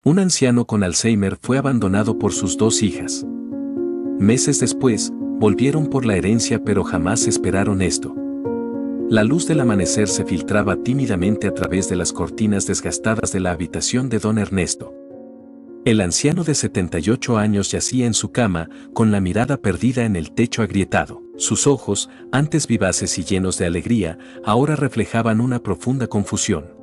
Un anciano con Alzheimer fue abandonado por sus dos hijas. Meses después, volvieron por la herencia pero jamás esperaron esto. La luz del amanecer se filtraba tímidamente a través de las cortinas desgastadas de la habitación de don Ernesto. El anciano de 78 años yacía en su cama, con la mirada perdida en el techo agrietado. Sus ojos, antes vivaces y llenos de alegría, ahora reflejaban una profunda confusión.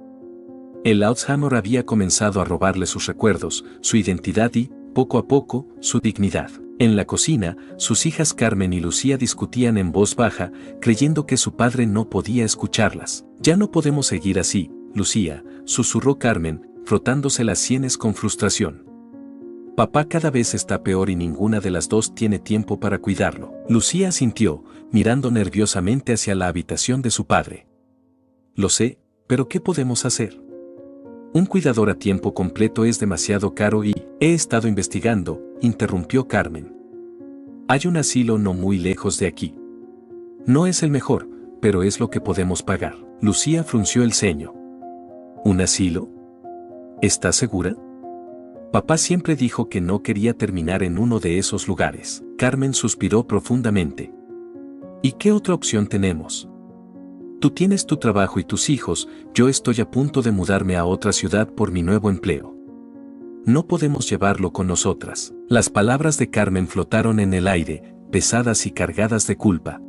El Alzheimer había comenzado a robarle sus recuerdos, su identidad y, poco a poco, su dignidad. En la cocina, sus hijas Carmen y Lucía discutían en voz baja, creyendo que su padre no podía escucharlas. «Ya no podemos seguir así, Lucía», susurró Carmen, frotándose las sienes con frustración. «Papá cada vez está peor y ninguna de las dos tiene tiempo para cuidarlo». Lucía asintió, mirando nerviosamente hacia la habitación de su padre. «Lo sé, pero ¿qué podemos hacer? Un cuidador a tiempo completo es demasiado caro y he estado investigando», interrumpió Carmen. «Hay un asilo no muy lejos de aquí. No es el mejor, pero es lo que podemos pagar». Lucía frunció el ceño. «¿Un asilo? ¿Estás segura? Papá siempre dijo que no quería terminar en uno de esos lugares». Carmen suspiró profundamente. «¿Y qué otra opción tenemos? Tú tienes tu trabajo y tus hijos, yo estoy a punto de mudarme a otra ciudad por mi nuevo empleo. No podemos llevarlo con nosotras». Las palabras de Carmen flotaron en el aire, pesadas y cargadas de culpa.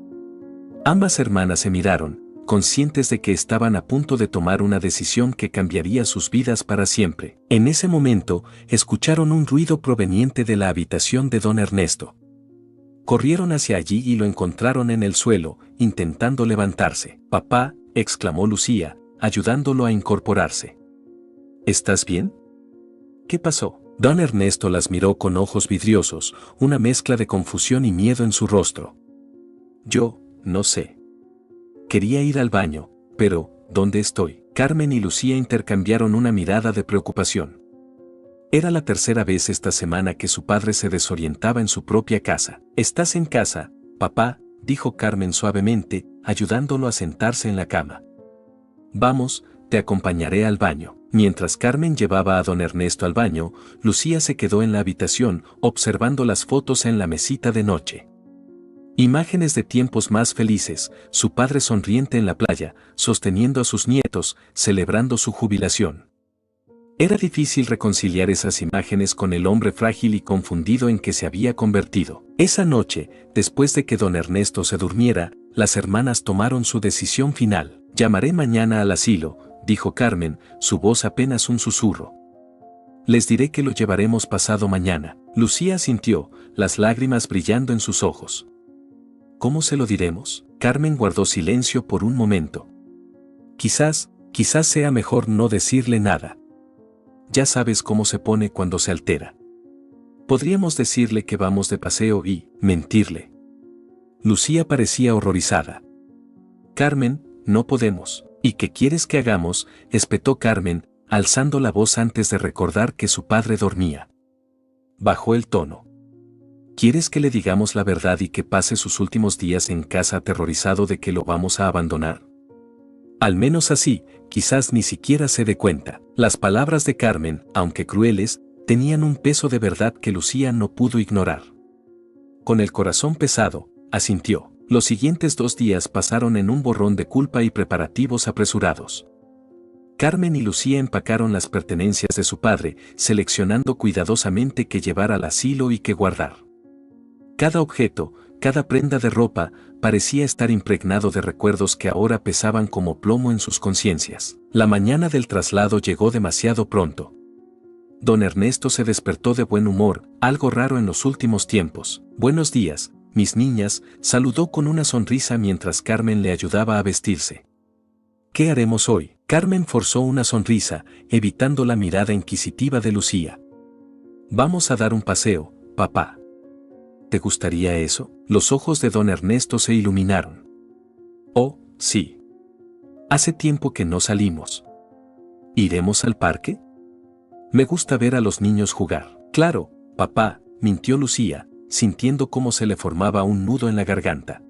Ambas hermanas se miraron, conscientes de que estaban a punto de tomar una decisión que cambiaría sus vidas para siempre. En ese momento, escucharon un ruido proveniente de la habitación de don Ernesto. Corrieron hacia allí y lo encontraron en el suelo, intentando levantarse. «Papá», exclamó Lucía, ayudándolo a incorporarse. «¿Estás bien? ¿Qué pasó?». Don Ernesto las miró con ojos vidriosos, una mezcla de confusión y miedo en su rostro. «Yo, no sé. Quería ir al baño, pero, ¿dónde estoy?». Carmen y Lucía intercambiaron una mirada de preocupación. Era la tercera vez esta semana que su padre se desorientaba en su propia casa. «¿Estás en casa, papá?», dijo Carmen suavemente, ayudándolo a sentarse en la cama. «Vamos, te acompañaré al baño». Mientras Carmen llevaba a don Ernesto al baño, Lucía se quedó en la habitación, observando las fotos en la mesita de noche. Imágenes de tiempos más felices, su padre sonriente en la playa, sosteniendo a sus nietos, celebrando su jubilación. Era difícil reconciliar esas imágenes con el hombre frágil y confundido en que se había convertido. Esa noche, después de que don Ernesto se durmiera, las hermanas tomaron su decisión final. «Llamaré mañana al asilo», dijo Carmen, su voz apenas un susurro. «Les diré que lo llevaremos pasado mañana». Lucía asintió, las lágrimas brillando en sus ojos. «¿Cómo se lo diremos?». Carmen guardó silencio por un momento. Quizás sea mejor no decirle nada. Ya sabes cómo se pone cuando se altera. Podríamos decirle que vamos de paseo y mentirle». Lucía parecía horrorizada. «Carmen, no podemos». «¿Y qué quieres que hagamos?», espetó Carmen, alzando la voz antes de recordar que su padre dormía. Bajó el tono. «¿Quieres que le digamos la verdad y que pase sus últimos días en casa aterrorizado de que lo vamos a abandonar? Al menos así, quizás ni siquiera se dé cuenta». Las palabras de Carmen, aunque crueles, tenían un peso de verdad que Lucía no pudo ignorar. Con el corazón pesado, asintió. Los siguientes 2 días pasaron en un borrón de culpa y preparativos apresurados. Carmen y Lucía empacaron las pertenencias de su padre, seleccionando cuidadosamente qué llevar al asilo y qué guardar. Cada objeto, cada prenda de ropa, parecía estar impregnado de recuerdos que ahora pesaban como plomo en sus conciencias. La mañana del traslado llegó demasiado pronto. Don Ernesto se despertó de buen humor, algo raro en los últimos tiempos. «Buenos días, mis niñas», saludó con una sonrisa mientras Carmen le ayudaba a vestirse. «¿Qué haremos hoy?». Carmen forzó una sonrisa, evitando la mirada inquisitiva de Lucía. «Vamos a dar un paseo, papá». «¿Te gustaría eso?». Los ojos de don Ernesto se iluminaron. «Oh, sí. Hace tiempo que no salimos. ¿Iremos al parque? Me gusta ver a los niños jugar». «Claro, papá», mintió Lucía, sintiendo cómo se le formaba un nudo en la garganta.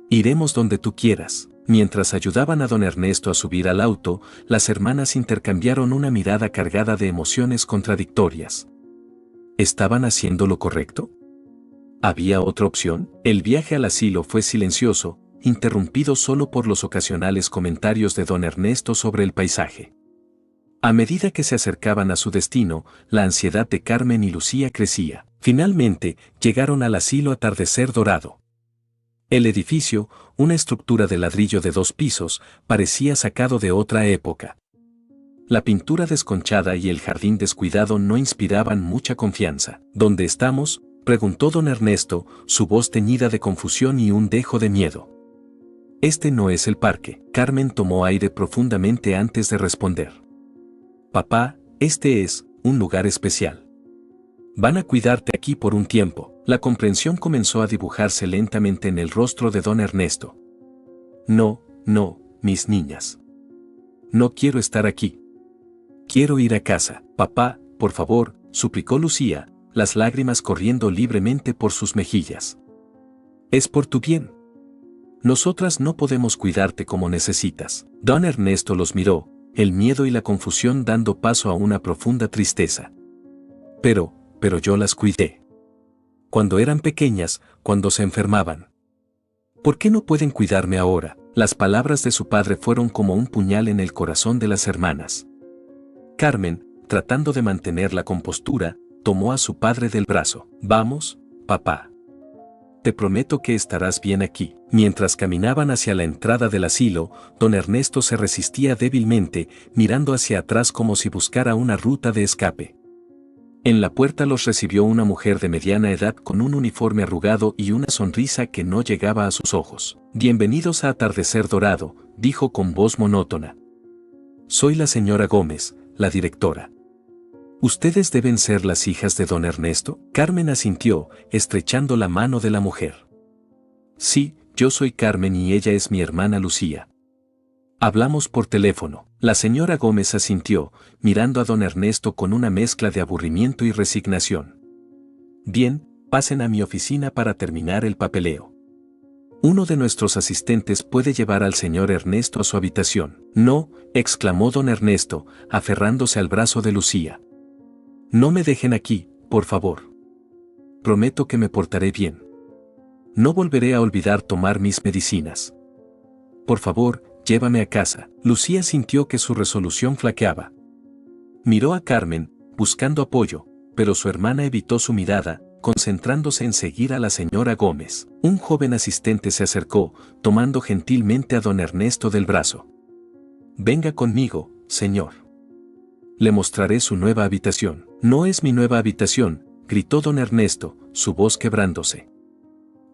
«Iremos donde tú quieras». Mientras ayudaban a don Ernesto a subir al auto, las hermanas intercambiaron una mirada cargada de emociones contradictorias. ¿Estaban haciendo lo correcto? ¿Había otra opción? El viaje al asilo fue silencioso, interrumpido solo por los ocasionales comentarios de don Ernesto sobre el paisaje. A medida que se acercaban a su destino, la ansiedad de Carmen y Lucía crecía. Finalmente, llegaron al asilo Atardecer Dorado. El edificio, una estructura de ladrillo de 2 pisos, parecía sacado de otra época. La pintura desconchada y el jardín descuidado no inspiraban mucha confianza. ¿Dónde estamos?, preguntó don Ernesto, su voz teñida de confusión y un dejo de miedo. Este no es el parque. Carmen tomó aire profundamente antes de responder. Papá, este es un lugar especial. Van a cuidarte aquí por un tiempo. La comprensión comenzó a dibujarse lentamente en el rostro de don Ernesto. No, mis niñas. No quiero estar aquí. Quiero ir a casa. Papá, por favor, suplicó Lucía, las lágrimas corriendo libremente por sus mejillas. Es por tu bien. Nosotras no podemos cuidarte como necesitas. Don Ernesto los miró, el miedo y la confusión dando paso a una profunda tristeza. Pero yo las cuidé. Cuando eran pequeñas, cuando se enfermaban. ¿Por qué no pueden cuidarme ahora? Las palabras de su padre fueron como un puñal en el corazón de las hermanas. Carmen, tratando de mantener la compostura, tomó a su padre del brazo. Vamos, papá. Te prometo que estarás bien aquí. Mientras caminaban hacia la entrada del asilo, don Ernesto se resistía débilmente, mirando hacia atrás como si buscara una ruta de escape. En la puerta los recibió una mujer de mediana edad con un uniforme arrugado y una sonrisa que no llegaba a sus ojos. Bienvenidos a Atardecer Dorado, dijo con voz monótona. Soy la señora Gómez, la directora. ¿Ustedes deben ser las hijas de don Ernesto? Carmen asintió, estrechando la mano de la mujer. Sí, yo soy Carmen y ella es mi hermana Lucía. Hablamos por teléfono. La señora Gómez asintió, mirando a don Ernesto con una mezcla de aburrimiento y resignación. Bien, pasen a mi oficina para terminar el papeleo. Uno de nuestros asistentes puede llevar al señor Ernesto a su habitación. No, exclamó don Ernesto, aferrándose al brazo de Lucía. No me dejen aquí, por favor. Prometo que me portaré bien. No volveré a olvidar tomar mis medicinas. Por favor, llévame a casa. Lucía sintió que su resolución flaqueaba. Miró a Carmen, buscando apoyo, pero su hermana evitó su mirada, concentrándose en seguir a la señora Gómez. Un joven asistente se acercó, tomando gentilmente a don Ernesto del brazo. Venga conmigo, señor. Le mostraré su nueva habitación. No es mi nueva habitación, gritó don Ernesto, su voz quebrándose.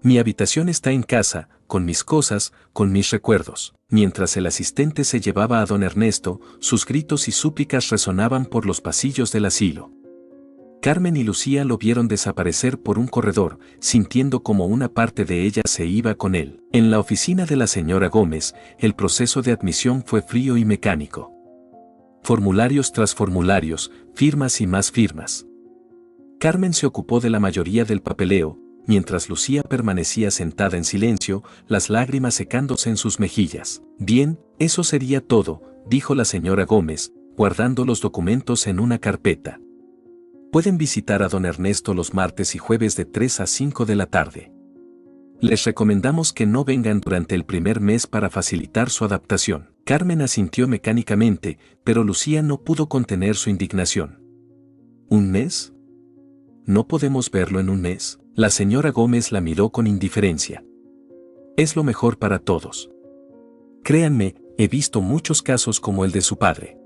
Mi habitación está en casa, con mis cosas, con mis recuerdos. Mientras el asistente se llevaba a don Ernesto, sus gritos y súplicas resonaban por los pasillos del asilo. Carmen y Lucía lo vieron desaparecer por un corredor, sintiendo como una parte de ella se iba con él. En la oficina de la señora Gómez, el proceso de admisión fue frío y mecánico. Formularios tras formularios, firmas y más firmas. Carmen se ocupó de la mayoría del papeleo, mientras Lucía permanecía sentada en silencio, las lágrimas secándose en sus mejillas. Bien, eso sería todo, dijo la señora Gómez, guardando los documentos en una carpeta. Pueden visitar a don Ernesto los martes y jueves de 3 a 5 de la tarde. Les recomendamos que no vengan durante el primer mes para facilitar su adaptación. Carmen asintió mecánicamente, pero Lucía no pudo contener su indignación. ¿Un mes? ¿No podemos verlo en un mes? La señora Gómez la miró con indiferencia. Es lo mejor para todos. Créanme, he visto muchos casos como el de su padre.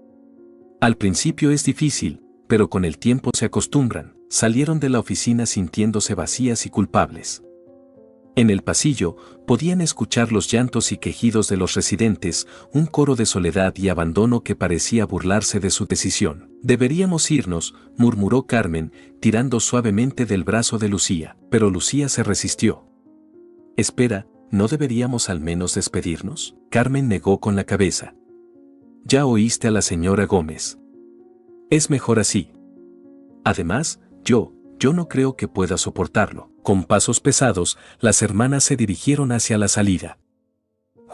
Al principio es difícil, pero con el tiempo se acostumbran. Salieron de la oficina sintiéndose vacías y culpables. En el pasillo, podían escuchar los llantos y quejidos de los residentes, un coro de soledad y abandono que parecía burlarse de su decisión. Deberíamos irnos, murmuró Carmen, tirando suavemente del brazo de Lucía, pero Lucía se resistió. Espera, ¿no deberíamos al menos despedirnos? Carmen negó con la cabeza. Ya oíste a la señora Gómez. Es mejor así. Además, yo no creo que pueda soportarlo. Con pasos pesados, las hermanas se dirigieron hacia la salida.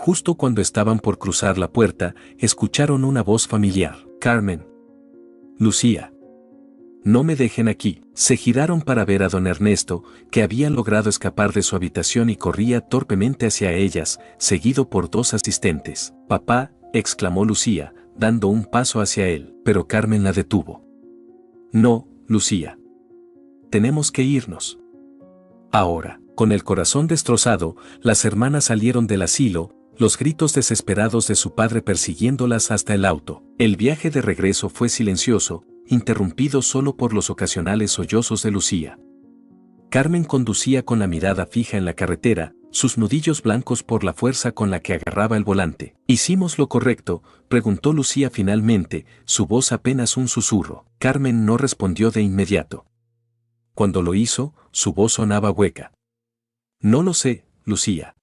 Justo cuando estaban por cruzar la puerta, escucharon una voz familiar. Carmen. Lucía. No me dejen aquí. Se giraron para ver a don Ernesto, que había logrado escapar de su habitación y corría torpemente hacia ellas, seguido por dos asistentes. Papá, exclamó Lucía, dando un paso hacia él, pero Carmen la detuvo. No, Lucía. Tenemos que irnos. Ahora, con el corazón destrozado, las hermanas salieron del asilo, los gritos desesperados de su padre persiguiéndolas hasta el auto. El viaje de regreso fue silencioso, interrumpido solo por los ocasionales sollozos de Lucía. Carmen conducía con la mirada fija en la carretera, sus nudillos blancos por la fuerza con la que agarraba el volante. ¿Hicimos lo correcto?, preguntó Lucía finalmente, su voz apenas un susurro. Carmen no respondió de inmediato. Cuando lo hizo, su voz sonaba hueca. No lo sé, Lucía.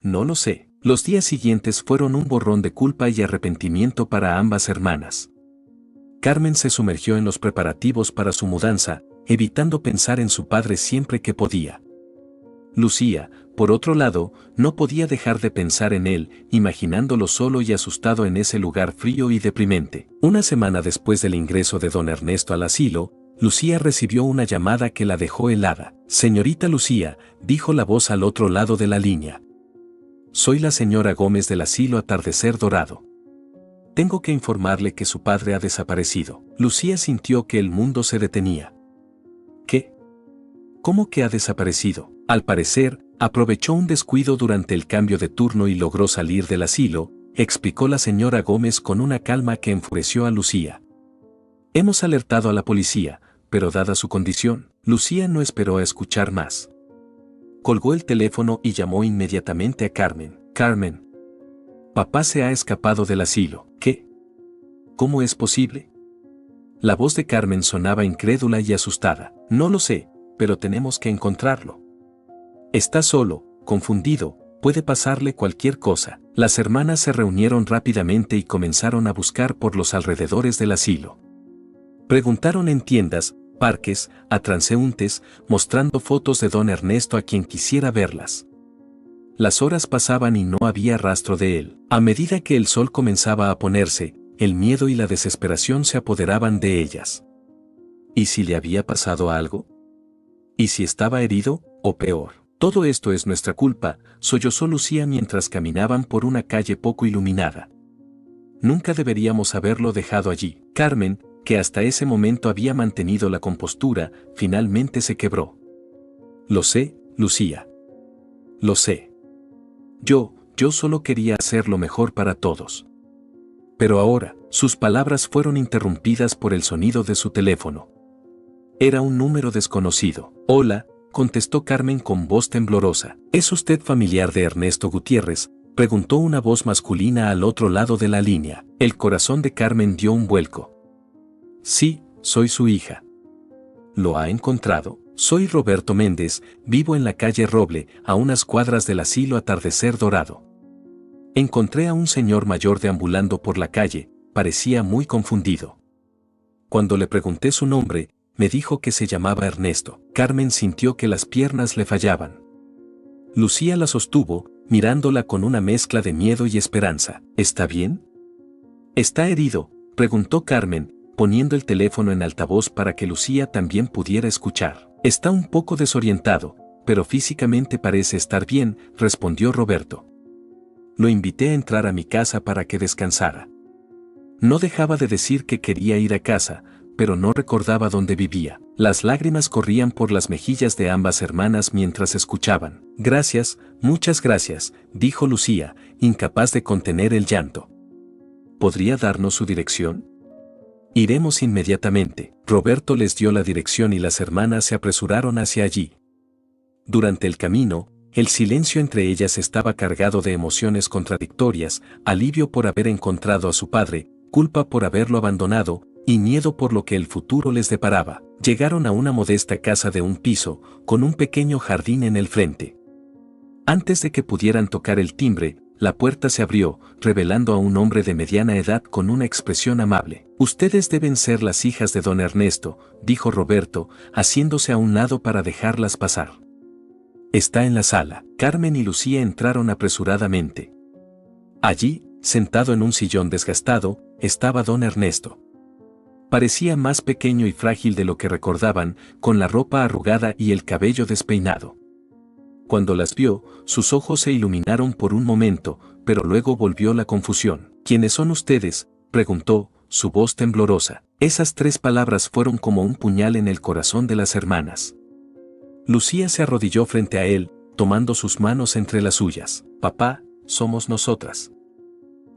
No lo sé. Los días siguientes fueron un borrón de culpa y arrepentimiento para ambas hermanas. Carmen se sumergió en los preparativos para su mudanza, evitando pensar en su padre siempre que podía. Lucía, por otro lado, no podía dejar de pensar en él, imaginándolo solo y asustado en ese lugar frío y deprimente. Una semana después del ingreso de don Ernesto al asilo, Lucía recibió una llamada que la dejó helada. Señorita Lucía, dijo la voz al otro lado de la línea. Soy la señora Gómez del asilo Atardecer Dorado. Tengo que informarle que su padre ha desaparecido. Lucía sintió que el mundo se detenía. ¿Qué? ¿Cómo que ha desaparecido? Al parecer, aprovechó un descuido durante el cambio de turno y logró salir del asilo, explicó la señora Gómez con una calma que enfureció a Lucía. Hemos alertado a la policía, pero dada su condición, Lucía no esperó a escuchar más. Colgó el teléfono y llamó inmediatamente a Carmen. Carmen. Papá se ha escapado del asilo. ¿Qué? ¿Cómo es posible? La voz de Carmen sonaba incrédula y asustada. No lo sé, pero tenemos que encontrarlo. Está solo, confundido, puede pasarle cualquier cosa. Las hermanas se reunieron rápidamente y comenzaron a buscar por los alrededores del asilo. Preguntaron en tiendas, parques, a transeúntes, mostrando fotos de don Ernesto a quien quisiera verlas. Las horas pasaban y no había rastro de él. A medida que el sol comenzaba a ponerse, el miedo y la desesperación se apoderaban de ellas. ¿Y si le había pasado algo? ¿Y si estaba herido, o peor? Todo esto es nuestra culpa, sollozó Lucía mientras caminaban por una calle poco iluminada. Nunca deberíamos haberlo dejado allí. Carmen, que hasta ese momento había mantenido la compostura, finalmente se quebró. Lo sé, Lucía. Lo sé. Yo solo quería hacer lo mejor para todos. Pero ahora, sus palabras fueron interrumpidas por el sonido de su teléfono. Era un número desconocido. Hola, contestó Carmen con voz temblorosa. ¿Es usted familiar de Ernesto Gutiérrez?, preguntó una voz masculina al otro lado de la línea. El corazón de Carmen dio un vuelco. Sí, soy su hija. ¿Lo ha encontrado? Soy Roberto Méndez, vivo en la calle Roble, a unas cuadras del asilo Atardecer Dorado. Encontré a un señor mayor deambulando por la calle, parecía muy confundido. Cuando le pregunté su nombre, me dijo que se llamaba Ernesto. Carmen sintió que las piernas le fallaban. Lucía la sostuvo, mirándola con una mezcla de miedo y esperanza. ¿Está bien? ¿Está herido?, preguntó Carmen, poniendo el teléfono en altavoz para que Lucía también pudiera escuchar. Está un poco desorientado, pero físicamente parece estar bien, respondió Roberto. Lo invité a entrar a mi casa para que descansara. No dejaba de decir que quería ir a casa, pero no recordaba dónde vivía. Las lágrimas corrían por las mejillas de ambas hermanas mientras escuchaban. Gracias, muchas gracias, dijo Lucía, incapaz de contener el llanto. ¿Podría darnos su dirección? Iremos inmediatamente. Roberto les dio la dirección y las hermanas se apresuraron hacia allí. Durante el camino, el silencio entre ellas estaba cargado de emociones contradictorias, alivio por haber encontrado a su padre, culpa por haberlo abandonado, y miedo por lo que el futuro les deparaba. Llegaron a una modesta casa de un piso, con un pequeño jardín en el frente. Antes de que pudieran tocar el timbre, la puerta se abrió, revelando a un hombre de mediana edad con una expresión amable. Ustedes deben ser las hijas de don Ernesto, dijo Roberto, haciéndose a un lado para dejarlas pasar. Está en la sala. Carmen y Lucía entraron apresuradamente. Allí, sentado en un sillón desgastado, estaba don Ernesto. Parecía más pequeño y frágil de lo que recordaban, con la ropa arrugada y el cabello despeinado. Cuando las vio, sus ojos se iluminaron por un momento, pero luego volvió la confusión. ¿Quiénes son ustedes?, preguntó, su voz temblorosa. Esas 3 palabras fueron como un puñal en el corazón de las hermanas. Lucía se arrodilló frente a él, tomando sus manos entre las suyas. Papá, somos nosotras.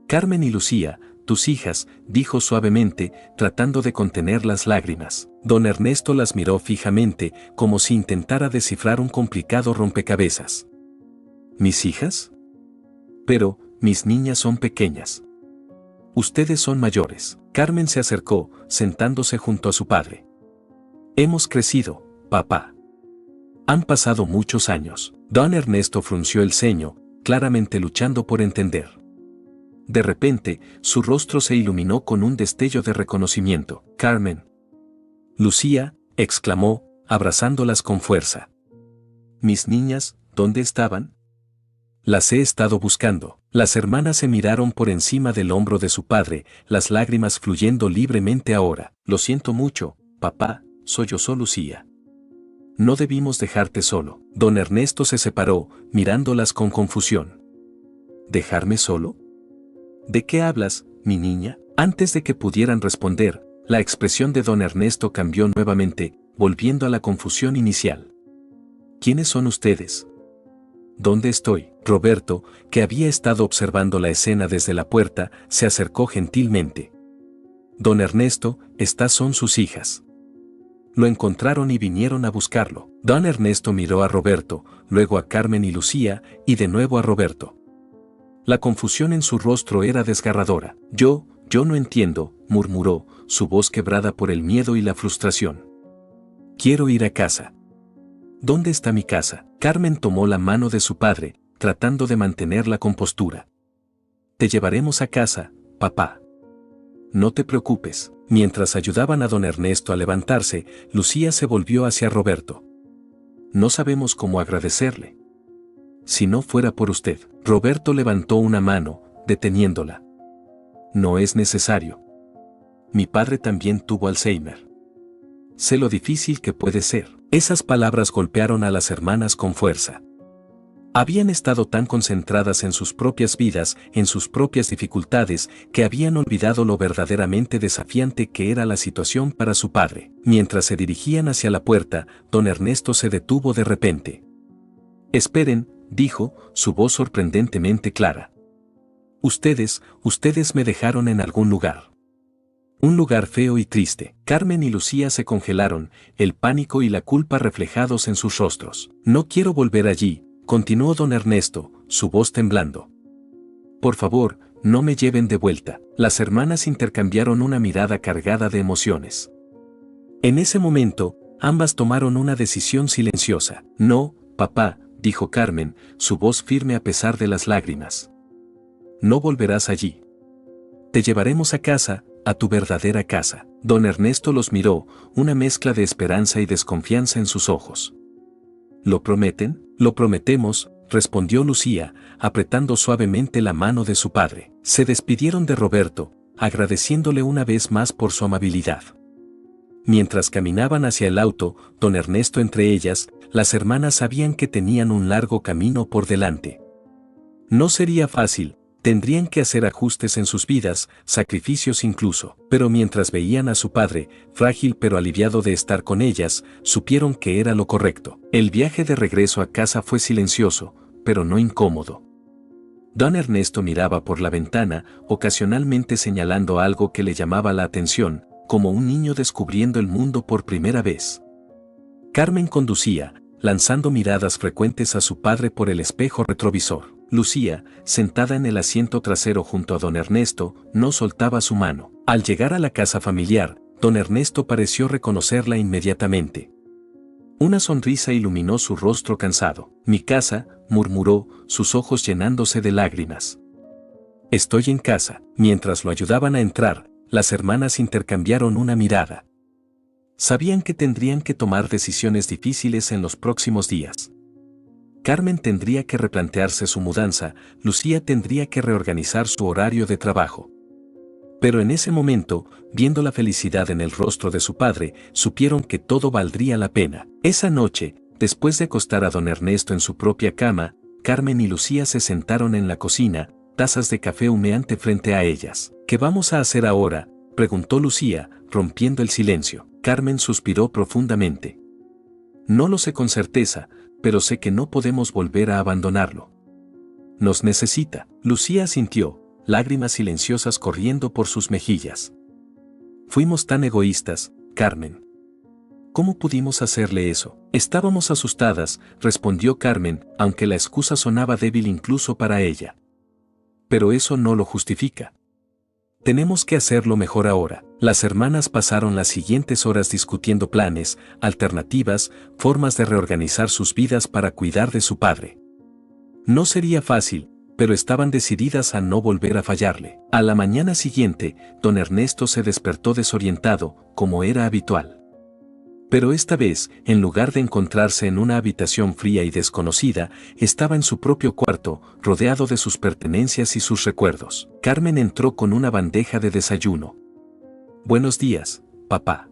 Carmen y Lucía, tus hijas, dijo suavemente, tratando de contener las lágrimas. Don Ernesto las miró fijamente, como si intentara descifrar un complicado rompecabezas. ¿Mis hijas? Pero, mis niñas son pequeñas. Ustedes son mayores. Carmen se acercó, sentándose junto a su padre. Hemos crecido, papá. Han pasado muchos años. Don Ernesto frunció el ceño, claramente luchando por entender. De repente, su rostro se iluminó con un destello de reconocimiento. Carmen. Lucía, exclamó, abrazándolas con fuerza. Mis niñas, ¿dónde estaban? Las he estado buscando. Las hermanas se miraron por encima del hombro de su padre, las lágrimas fluyendo libremente ahora. Lo siento mucho, papá, sollozó Lucía. No debimos dejarte solo. Don Ernesto se separó, mirándolas con confusión. ¿Dejarme solo? ¿De qué hablas, mi niña? Antes de que pudieran responder, la expresión de don Ernesto cambió nuevamente, volviendo a la confusión inicial. ¿Quiénes son ustedes? ¿Dónde estoy? Roberto, que había estado observando la escena desde la puerta, se acercó gentilmente. Don Ernesto, estas son sus hijas. Lo encontraron y vinieron a buscarlo. Don Ernesto miró a Roberto, luego a Carmen y Lucía, y de nuevo a Roberto. La confusión en su rostro era desgarradora. Yo no entiendo, murmuró, su voz quebrada por el miedo y la frustración. Quiero ir a casa. ¿Dónde está mi casa? Carmen tomó la mano de su padre, tratando de mantener la compostura. Te llevaremos a casa, papá. No te preocupes. Mientras ayudaban a don Ernesto a levantarse, Lucía se volvió hacia Roberto. No sabemos cómo agradecerle. Si no fuera por usted. Roberto levantó una mano, deteniéndola. No es necesario. Mi padre también tuvo Alzheimer. Sé lo difícil que puede ser. Esas palabras golpearon a las hermanas con fuerza. Habían estado tan concentradas en sus propias vidas, en sus propias dificultades, que habían olvidado lo verdaderamente desafiante que era la situación para su padre. Mientras se dirigían hacia la puerta, don Ernesto se detuvo de repente. Esperen, dijo, su voz sorprendentemente clara. Ustedes me dejaron en algún lugar. Un lugar feo y triste. Carmen y Lucía se congelaron, el pánico y la culpa reflejados en sus rostros. No quiero volver allí, continuó don Ernesto, su voz temblando. Por favor, no me lleven de vuelta. Las hermanas intercambiaron una mirada cargada de emociones. En ese momento, ambas tomaron una decisión silenciosa. No, papá, dijo Carmen, su voz firme a pesar de las lágrimas. No volverás allí. Te llevaremos a casa, a tu verdadera casa. Don Ernesto los miró, una mezcla de esperanza y desconfianza en sus ojos. ¿Lo prometen? Lo prometemos, respondió Lucía, apretando suavemente la mano de su padre. Se despidieron de Roberto, agradeciéndole una vez más por su amabilidad. Mientras caminaban hacia el auto, don Ernesto entre ellas, las hermanas sabían que tenían un largo camino por delante. No sería fácil, tendrían que hacer ajustes en sus vidas, sacrificios incluso, pero mientras veían a su padre, frágil pero aliviado de estar con ellas, supieron que era lo correcto. El viaje de regreso a casa fue silencioso, pero no incómodo. Don Ernesto miraba por la ventana, ocasionalmente señalando algo que le llamaba la atención, como un niño descubriendo el mundo por primera vez. Carmen conducía, lanzando miradas frecuentes a su padre por el espejo retrovisor. Lucía, sentada en el asiento trasero junto a don Ernesto, no soltaba su mano. Al llegar a la casa familiar, don Ernesto pareció reconocerla inmediatamente. Una sonrisa iluminó su rostro cansado. Mi casa, murmuró, sus ojos llenándose de lágrimas. Estoy en casa. Mientras lo ayudaban a entrar, las hermanas intercambiaron una mirada. Sabían que tendrían que tomar decisiones difíciles en los próximos días. Carmen tendría que replantearse su mudanza, Lucía tendría que reorganizar su horario de trabajo. Pero en ese momento, viendo la felicidad en el rostro de su padre, supieron que todo valdría la pena. Esa noche, después de acostar a don Ernesto en su propia cama, Carmen y Lucía se sentaron en la cocina, tazas de café humeante frente a ellas. ¿Qué vamos a hacer ahora?, preguntó Lucía, rompiendo el silencio. Carmen suspiró profundamente. No lo sé con certeza, pero sé que no podemos volver a abandonarlo. Nos necesita. Lucía asintió, lágrimas silenciosas corriendo por sus mejillas. Fuimos tan egoístas, Carmen. ¿Cómo pudimos hacerle eso? Estábamos asustadas, respondió Carmen, aunque la excusa sonaba débil incluso para ella. Pero eso no lo justifica. Tenemos que hacerlo mejor ahora. Las hermanas pasaron las siguientes horas discutiendo planes, alternativas, formas de reorganizar sus vidas para cuidar de su padre. No sería fácil, pero estaban decididas a no volver a fallarle. A la mañana siguiente, don Ernesto se despertó desorientado, como era habitual. Pero esta vez, en lugar de encontrarse en una habitación fría y desconocida, estaba en su propio cuarto, rodeado de sus pertenencias y sus recuerdos. Carmen entró con una bandeja de desayuno. Buenos días, papá.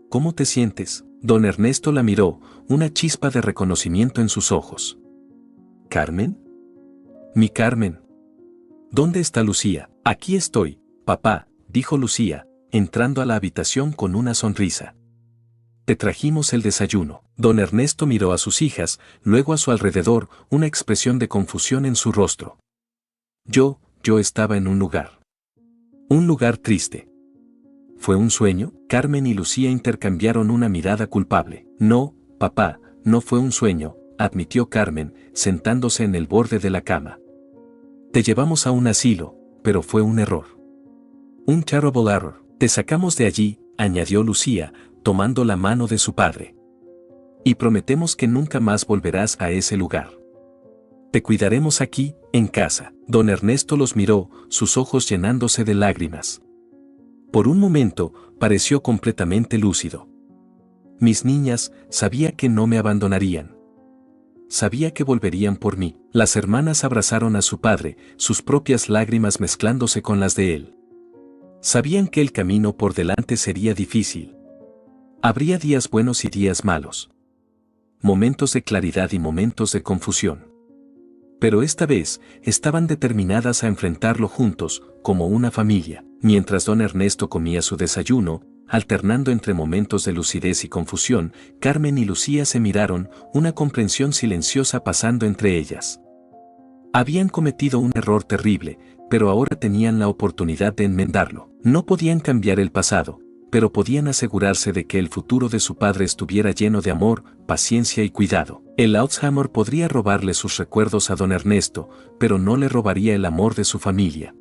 ¿Cómo te sientes? Don Ernesto la miró, una chispa de reconocimiento en sus ojos. ¿Carmen? Mi Carmen. ¿Dónde está Lucía? Aquí estoy, papá, dijo Lucía, entrando a la habitación con una sonrisa. Te trajimos el desayuno. Don Ernesto miró a sus hijas, luego a su alrededor, una expresión de confusión en su rostro. Yo estaba en un lugar. Un lugar triste. ¿Fue un sueño? Carmen y Lucía intercambiaron una mirada culpable. No, papá, no fue un sueño, admitió Carmen, sentándose en el borde de la cama. Te llevamos a un asilo, pero fue un error. Un terrible error. Te sacamos de allí, añadió Lucía, tomando la mano de su padre. Y prometemos que nunca más volverás a ese lugar. Te cuidaremos aquí, en casa. Don Ernesto los miró, sus ojos llenándose de lágrimas. Por un momento, pareció completamente lúcido. Mis niñas, sabía que no me abandonarían. Sabía que volverían por mí. Las hermanas abrazaron a su padre, sus propias lágrimas mezclándose con las de él. Sabían que el camino por delante sería difícil. Habría días buenos y días malos. Momentos de claridad y momentos de confusión. Pero esta vez, estaban determinadas a enfrentarlo juntos, como una familia. Mientras don Ernesto comía su desayuno, alternando entre momentos de lucidez y confusión, Carmen y Lucía se miraron, una comprensión silenciosa pasando entre ellas. Habían cometido un error terrible, pero ahora tenían la oportunidad de enmendarlo. No podían cambiar el pasado, pero podían asegurarse de que el futuro de su padre estuviera lleno de amor, paciencia y cuidado. El Alzheimer podría robarle sus recuerdos a don Ernesto, pero no le robaría el amor de su familia.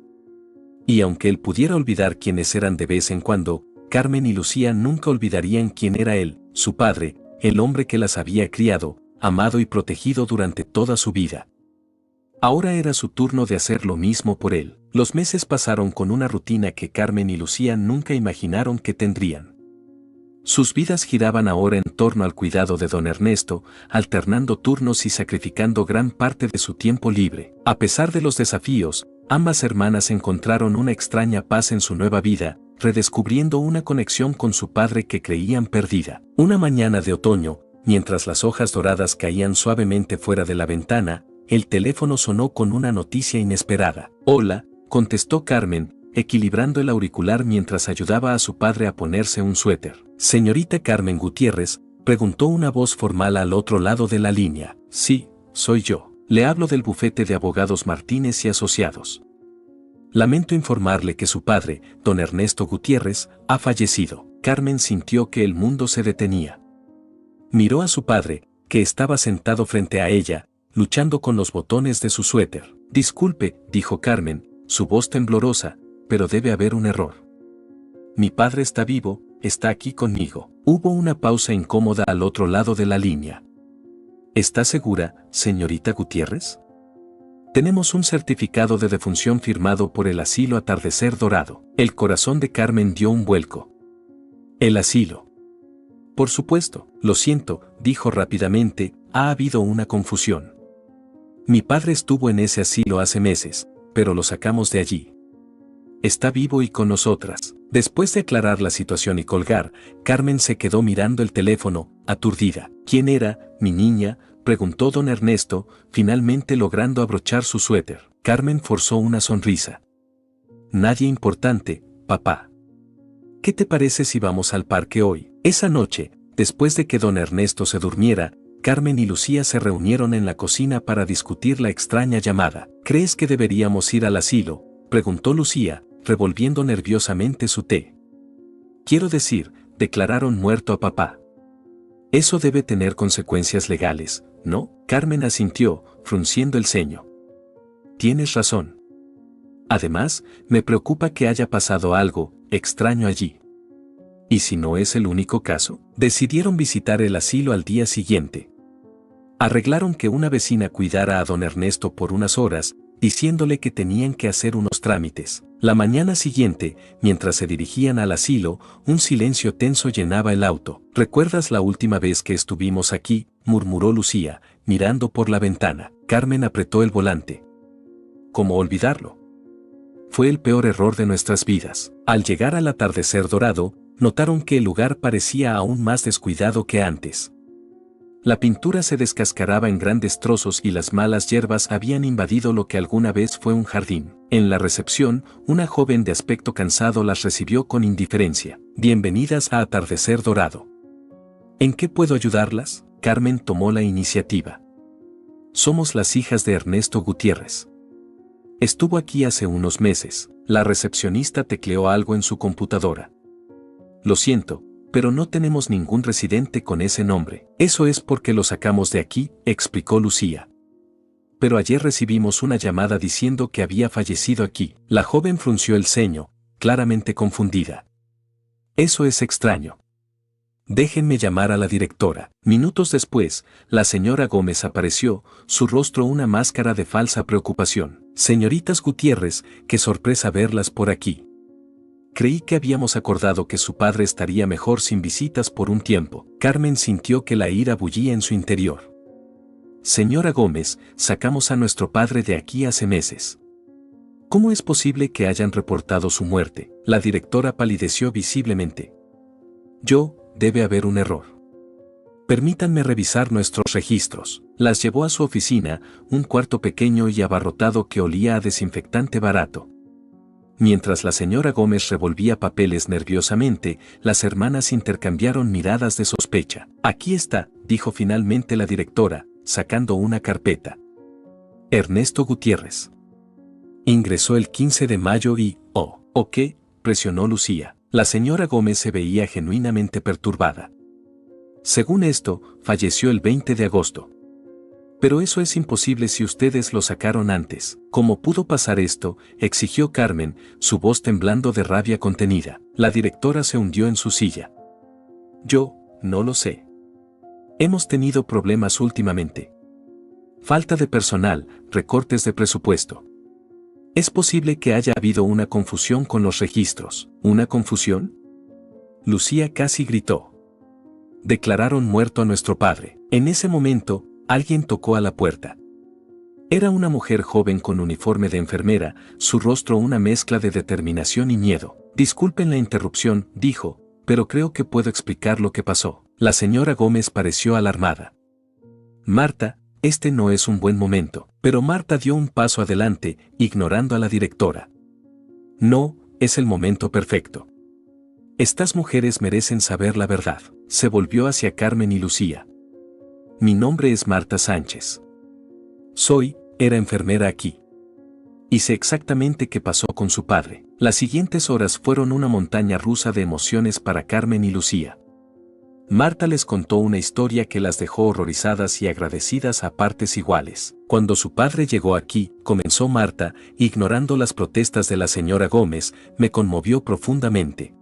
Y aunque él pudiera olvidar quiénes eran de vez en cuando, Carmen y Lucía nunca olvidarían quién era él, su padre, el hombre que las había criado, amado y protegido durante toda su vida. Ahora era su turno de hacer lo mismo por él. Los meses pasaron con una rutina que Carmen y Lucía nunca imaginaron que tendrían. Sus vidas giraban ahora en torno al cuidado de don Ernesto, alternando turnos y sacrificando gran parte de su tiempo libre. A pesar de los desafíos, ambas hermanas encontraron una extraña paz en su nueva vida, redescubriendo una conexión con su padre que creían perdida. Una mañana de otoño, mientras las hojas doradas caían suavemente fuera de la ventana, el teléfono sonó con una noticia inesperada. Hola, contestó Carmen, equilibrando el auricular mientras ayudaba a su padre a ponerse un suéter. Señorita Carmen Gutiérrez, preguntó una voz formal al otro lado de la línea. Sí, soy yo. Le hablo del bufete de abogados Martínez y Asociados. Lamento informarle que su padre, don Ernesto Gutiérrez, ha fallecido. Carmen sintió que el mundo se detenía. Miró a su padre, que estaba sentado frente a ella, luchando con los botones de su suéter. Disculpe, dijo Carmen, su voz temblorosa, pero debe haber un error. Mi padre está vivo, está aquí conmigo. Hubo una pausa incómoda al otro lado de la línea. ¿Está segura, señorita Gutiérrez? Tenemos un certificado de defunción firmado por el asilo Atardecer Dorado. El corazón de Carmen dio un vuelco. El asilo. Por supuesto, lo siento, dijo rápidamente, ha habido una confusión. Mi padre estuvo en ese asilo hace meses, pero lo sacamos de allí. Está vivo y con nosotras. Después de aclarar la situación y colgar, Carmen se quedó mirando el teléfono, aturdida. ¿Quién era, mi niña?, preguntó don Ernesto, finalmente logrando abrochar su suéter. Carmen forzó una sonrisa. Nadie importante, papá. ¿Qué te parece si vamos al parque hoy? Esa noche, después de que don Ernesto se durmiera, Carmen y Lucía se reunieron en la cocina para discutir la extraña llamada. ¿Crees que deberíamos ir al asilo?, preguntó Lucía, revolviendo nerviosamente su té. Quiero decir, declararon muerto a papá. Eso debe tener consecuencias legales, ¿no? Carmen asintió, frunciendo el ceño. Tienes razón. Además, me preocupa que haya pasado algo extraño allí. ¿Y si no es el único caso? Decidieron visitar el asilo al día siguiente. Arreglaron que una vecina cuidara a don Ernesto por unas horas, diciéndole que tenían que hacer unos trámites. La mañana siguiente, mientras se dirigían al asilo, un silencio tenso llenaba el auto. ¿Recuerdas la última vez que estuvimos aquí?, murmuró Lucía, mirando por la ventana. Carmen apretó el volante. ¿Cómo olvidarlo? Fue el peor error de nuestras vidas. Al llegar al atardecer dorado, notaron que el lugar parecía aún más descuidado que antes. La pintura se descascaraba en grandes trozos y las malas hierbas habían invadido lo que alguna vez fue un jardín. En la recepción, una joven de aspecto cansado las recibió con indiferencia. Bienvenidas a Atardecer Dorado. ¿En qué puedo ayudarlas? Carmen tomó la iniciativa. Somos las hijas de Ernesto Gutiérrez. Estuvo aquí hace unos meses. La recepcionista tecleó algo en su computadora. Lo siento, pero no tenemos ningún residente con ese nombre. Eso es porque lo sacamos de aquí, explicó Lucía. Pero ayer recibimos una llamada diciendo que había fallecido aquí. La joven frunció el ceño, claramente confundida. Eso es extraño. Déjenme llamar a la directora. Minutos después, la señora Gómez apareció, su rostro una máscara de falsa preocupación. Señoritas Gutiérrez, qué sorpresa verlas por aquí. Creí que habíamos acordado que su padre estaría mejor sin visitas por un tiempo. Carmen sintió que la ira bullía en su interior. Señora Gómez, sacamos a nuestro padre de aquí hace meses. ¿Cómo es posible que hayan reportado su muerte? La directora palideció visiblemente. Debe haber un error. Permítanme revisar nuestros registros. Las llevó a su oficina, un cuarto pequeño y abarrotado que olía a desinfectante barato. Mientras la señora Gómez revolvía papeles nerviosamente, las hermanas intercambiaron miradas de sospecha. Aquí está, dijo finalmente la directora, sacando una carpeta. Ernesto Gutiérrez. Ingresó el 15 de mayo y, ¿o qué?, presionó Lucía. La señora Gómez se veía genuinamente perturbada. Según esto, falleció el 20 de agosto. Pero eso es imposible si ustedes lo sacaron antes. ¿Cómo pudo pasar esto?, exigió Carmen, su voz temblando de rabia contenida. La directora se hundió en su silla. Yo, no lo sé. Hemos tenido problemas últimamente. Falta de personal, recortes de presupuesto. Es posible que haya habido una confusión con los registros. ¿Una confusión? Lucía casi gritó. Declararon muerto a nuestro padre. En ese momento, alguien tocó a la puerta. Era una mujer joven con uniforme de enfermera, su rostro una mezcla de determinación y miedo. Disculpen la interrupción, dijo, pero creo que puedo explicar lo que pasó. La señora Gómez pareció alarmada. Marta, este no es un buen momento. Pero Marta dio un paso adelante, ignorando a la directora. No, es el momento perfecto. Estas mujeres merecen saber la verdad. Se volvió hacia Carmen y Lucía. Mi nombre es Marta Sánchez. Era enfermera aquí. Y sé exactamente qué pasó con su padre. Las siguientes horas fueron una montaña rusa de emociones para Carmen y Lucía. Marta les contó una historia que las dejó horrorizadas y agradecidas a partes iguales. Cuando su padre llegó aquí, comenzó Marta, ignorando las protestas de la señora Gómez, me conmovió profundamente.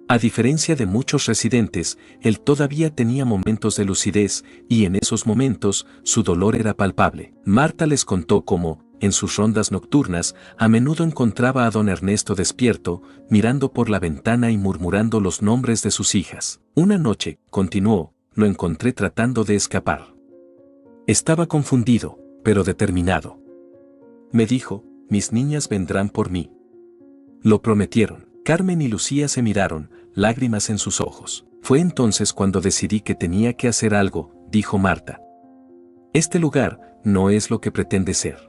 A diferencia de muchos residentes, él todavía tenía momentos de lucidez, y en esos momentos, su dolor era palpable. Marta les contó cómo, en sus rondas nocturnas, a menudo encontraba a don Ernesto despierto, mirando por la ventana y murmurando los nombres de sus hijas. Una noche, continuó, lo encontré tratando de escapar. Estaba confundido, pero determinado. Me dijo, mis niñas vendrán por mí. Lo prometieron. Carmen y Lucía se miraron, lágrimas en sus ojos. Fue entonces cuando decidí que tenía que hacer algo, dijo Marta. Este lugar no es lo que pretende ser.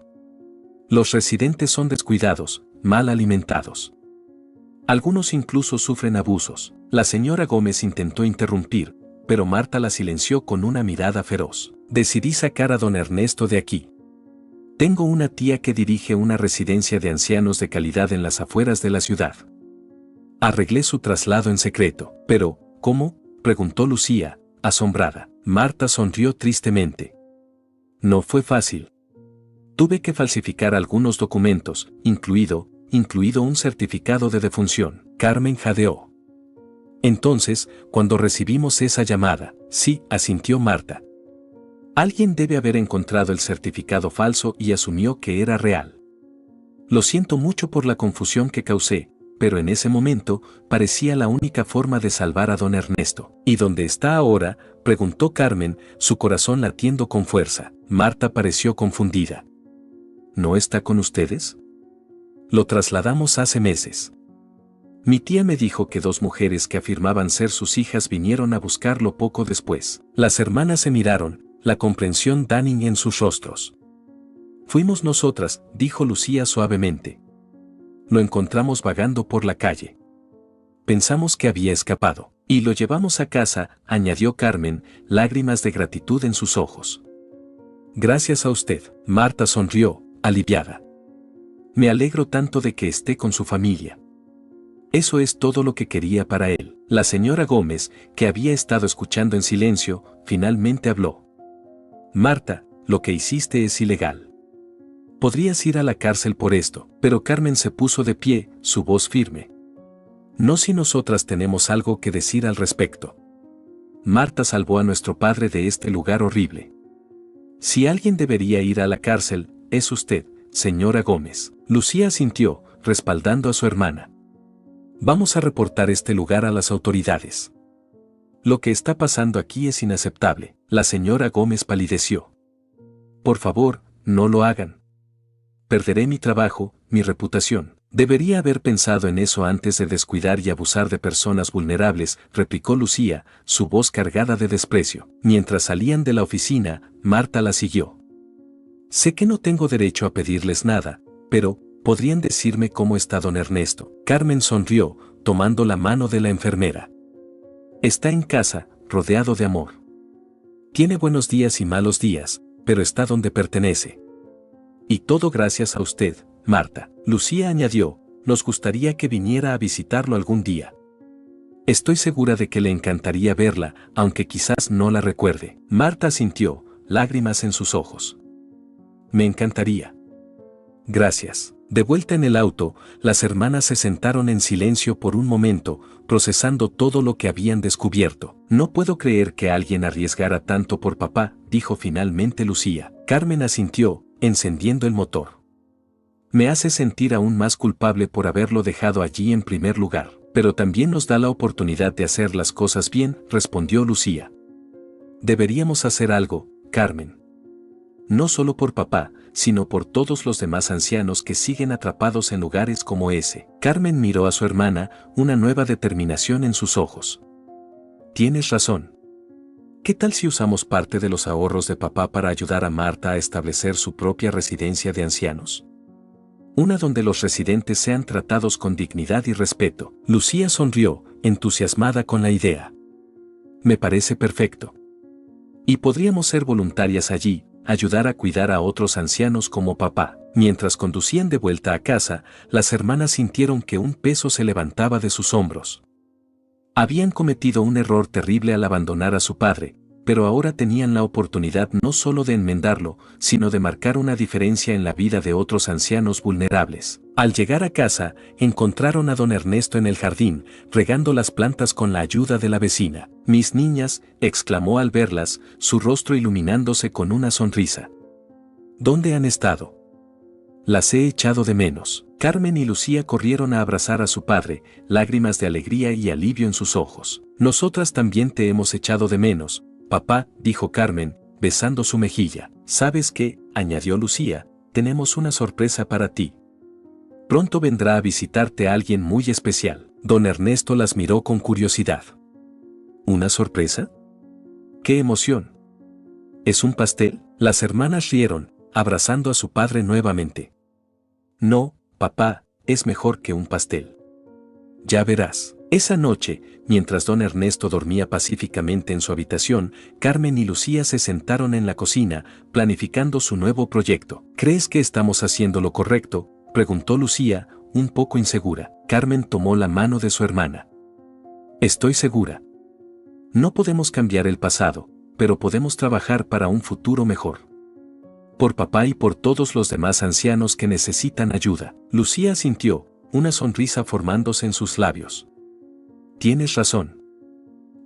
Los residentes son descuidados, mal alimentados. Algunos incluso sufren abusos. La señora Gómez intentó interrumpir, pero Marta la silenció con una mirada feroz. Decidí sacar a don Ernesto de aquí. Tengo una tía que dirige una residencia de ancianos de calidad en las afueras de la ciudad. Arreglé su traslado en secreto. Pero, ¿cómo?, preguntó Lucía, asombrada. Marta sonrió tristemente. No fue fácil. Tuve que falsificar algunos documentos, incluido un certificado de defunción. Carmen jadeó. Entonces, cuando recibimos esa llamada, sí, asintió Marta. Alguien debe haber encontrado el certificado falso y asumió que era real. Lo siento mucho por la confusión que causé, pero en ese momento parecía la única forma de salvar a don Ernesto. ¿Y dónde está ahora?, preguntó Carmen, su corazón latiendo con fuerza. Marta pareció confundida. ¿No está con ustedes? Lo trasladamos hace meses. Mi tía me dijo que dos mujeres que afirmaban ser sus hijas vinieron a buscarlo poco después. Las hermanas se miraron, la comprensión Danning en sus rostros. Fuimos nosotras, dijo Lucía suavemente. Lo encontramos vagando por la calle. Pensamos que había escapado. Y lo llevamos a casa, añadió Carmen, lágrimas de gratitud en sus ojos. Gracias a usted. Marta sonrió, aliviada. Me alegro tanto de que esté con su familia. Eso es todo lo que quería para él. La señora Gómez, que había estado escuchando en silencio, finalmente habló. Marta, lo que hiciste es ilegal. Podrías ir a la cárcel por esto, pero Carmen se puso de pie, su voz firme. No si nosotras tenemos algo que decir al respecto. Marta salvó a nuestro padre de este lugar horrible. Si alguien debería ir a la cárcel, es usted, señora Gómez. Lucía asintió, respaldando a su hermana. Vamos a reportar este lugar a las autoridades. Lo que está pasando aquí es inaceptable. La señora Gómez palideció. Por favor, no lo hagan. Perderé mi trabajo, mi reputación. Debería haber pensado en eso antes de descuidar y abusar de personas vulnerables, replicó Lucía, su voz cargada de desprecio. Mientras salían de la oficina, Marta la siguió. Sé que no tengo derecho a pedirles nada, pero, ¿podrían decirme cómo está don Ernesto? Carmen sonrió, tomando la mano de la enfermera. Está en casa, rodeado de amor. Tiene buenos días y malos días, pero está donde pertenece. Y todo gracias a usted, Marta. Lucía añadió, nos gustaría que viniera a visitarlo algún día. Estoy segura de que le encantaría verla, aunque quizás no la recuerde. Marta asintió, lágrimas en sus ojos. Me encantaría. Gracias. De vuelta en el auto, las hermanas se sentaron en silencio por un momento, procesando todo lo que habían descubierto. No puedo creer que alguien arriesgara tanto por papá, dijo finalmente Lucía. Carmen asintió, encendiendo el motor. Me hace sentir aún más culpable por haberlo dejado allí en primer lugar, pero también nos da la oportunidad de hacer las cosas bien, respondió Lucía. Deberíamos hacer algo, Carmen. No solo por papá, sino por todos los demás ancianos que siguen atrapados en lugares como ese. Carmen miró a su hermana, una nueva determinación en sus ojos. Tienes razón. ¿Qué tal si usamos parte de los ahorros de papá para ayudar a Marta a establecer su propia residencia de ancianos? Una donde los residentes sean tratados con dignidad y respeto. Lucía sonrió, entusiasmada con la idea. Me parece perfecto. Y podríamos ser voluntarias allí, ayudar a cuidar a otros ancianos como papá. Mientras conducían de vuelta a casa, las hermanas sintieron que un peso se levantaba de sus hombros. Habían cometido un error terrible al abandonar a su padre, pero ahora tenían la oportunidad no solo de enmendarlo, sino de marcar una diferencia en la vida de otros ancianos vulnerables. Al llegar a casa, encontraron a don Ernesto en el jardín, regando las plantas con la ayuda de la vecina. «Mis niñas», exclamó al verlas, su rostro iluminándose con una sonrisa. «¿Dónde han estado?» «Las he echado de menos». Carmen y Lucía corrieron a abrazar a su padre, lágrimas de alegría y alivio en sus ojos. «Nosotras también te hemos echado de menos, papá», dijo Carmen, besando su mejilla. ¿Sabes qué?, añadió Lucía, tenemos una sorpresa para ti. Pronto vendrá a visitarte alguien muy especial. Don Ernesto las miró con curiosidad. ¿Una sorpresa? ¡Qué emoción! ¿Es un pastel? Las hermanas rieron, abrazando a su padre nuevamente. No, papá, es mejor que un pastel. Ya verás. Esa noche, mientras don Ernesto dormía pacíficamente en su habitación, Carmen y Lucía se sentaron en la cocina, planificando su nuevo proyecto. ¿Crees que estamos haciendo lo correcto?, preguntó Lucía, un poco insegura. Carmen tomó la mano de su hermana. Estoy segura. No podemos cambiar el pasado, pero podemos trabajar para un futuro mejor. Por papá y por todos los demás ancianos que necesitan ayuda. Lucía sintió, una sonrisa formándose en sus labios. Tienes razón.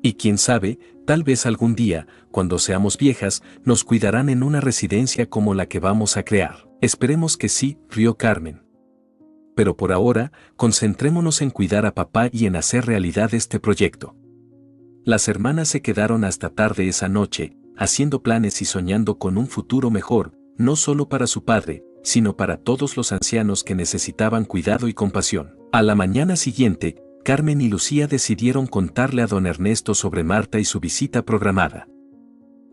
Y quién sabe, tal vez algún día, cuando seamos viejas, nos cuidarán en una residencia como la que vamos a crear. Esperemos que sí, rió Carmen. Pero por ahora, concentrémonos en cuidar a papá y en hacer realidad este proyecto. Las hermanas se quedaron hasta tarde esa noche, haciendo planes y soñando con un futuro mejor, no solo para su padre, sino para todos los ancianos que necesitaban cuidado y compasión. A la mañana siguiente, Carmen y Lucía decidieron contarle a don Ernesto sobre Marta y su visita programada.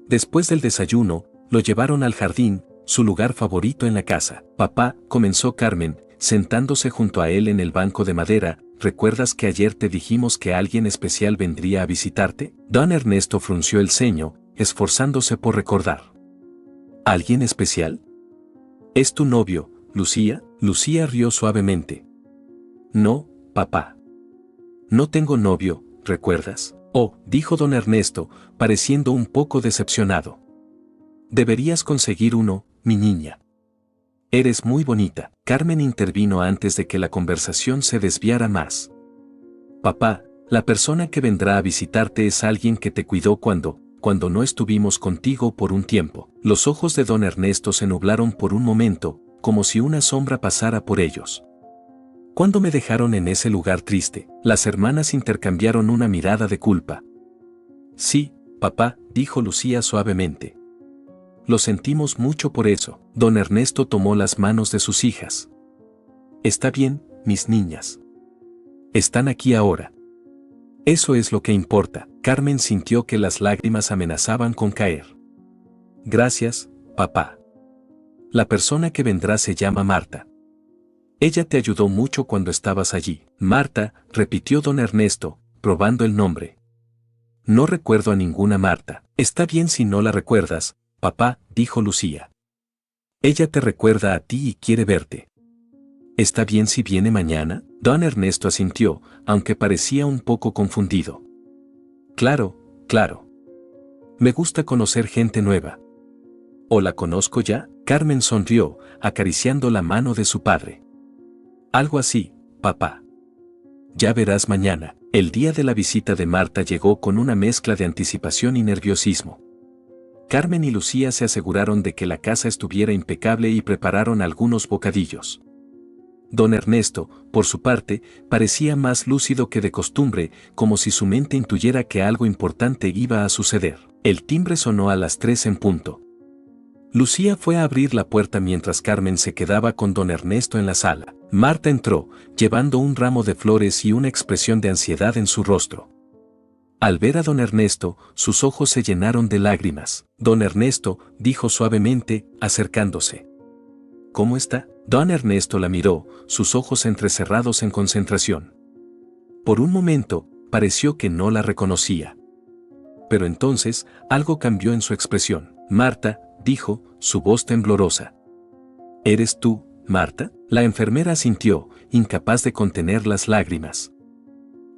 Después del desayuno, lo llevaron al jardín, su lugar favorito en la casa. Papá, comenzó Carmen, sentándose junto a él en el banco de madera, ¿recuerdas que ayer te dijimos que alguien especial vendría a visitarte? Don Ernesto frunció el ceño, esforzándose por recordar. ¿Alguien especial? ¿Es tu novio, Lucía? Lucía rió suavemente. No, papá. No tengo novio, ¿recuerdas? Oh, dijo don Ernesto, pareciendo un poco decepcionado. Deberías conseguir uno, mi niña. Eres muy bonita. Carmen intervino antes de que la conversación se desviara más. Papá, la persona que vendrá a visitarte es alguien que te cuidó cuando no estuvimos contigo por un tiempo. Los ojos de don Ernesto se nublaron por un momento, como si una sombra pasara por ellos. ¿Cuándo me dejaron en ese lugar triste? Las hermanas intercambiaron una mirada de culpa. Sí, papá, dijo Lucía suavemente. Lo sentimos mucho por eso. Don Ernesto tomó las manos de sus hijas. Está bien, mis niñas. Están aquí ahora. Eso es lo que importa. Carmen sintió que las lágrimas amenazaban con caer. Gracias, papá. La persona que vendrá se llama Marta. Ella te ayudó mucho cuando estabas allí. Marta, repitió don Ernesto, probando el nombre. No recuerdo a ninguna Marta. Está bien si no la recuerdas, papá, dijo Lucía. Ella te recuerda a ti y quiere verte. ¿Está bien si viene mañana? Don Ernesto asintió, aunque parecía un poco confundido. Claro, claro. Me gusta conocer gente nueva. ¿O la conozco ya? Carmen sonrió, acariciando la mano de su padre. Algo así, papá. Ya verás mañana. El día de la visita de Marta llegó con una mezcla de anticipación y nerviosismo. Carmen y Lucía se aseguraron de que la casa estuviera impecable y prepararon algunos bocadillos. Don Ernesto, por su parte, parecía más lúcido que de costumbre, como si su mente intuyera que algo importante iba a suceder. El timbre sonó a las 3 en punto. Lucía fue a abrir la puerta mientras Carmen se quedaba con don Ernesto en la sala. Marta entró, llevando un ramo de flores y una expresión de ansiedad en su rostro. Al ver a don Ernesto, sus ojos se llenaron de lágrimas. Don Ernesto, dijo suavemente, acercándose. ¿Cómo está? Don Ernesto la miró, sus ojos entrecerrados en concentración. Por un momento, pareció que no la reconocía. Pero entonces, algo cambió en su expresión. Marta, dijo, su voz temblorosa. ¿Eres tú, Marta? La enfermera asintió, incapaz de contener las lágrimas.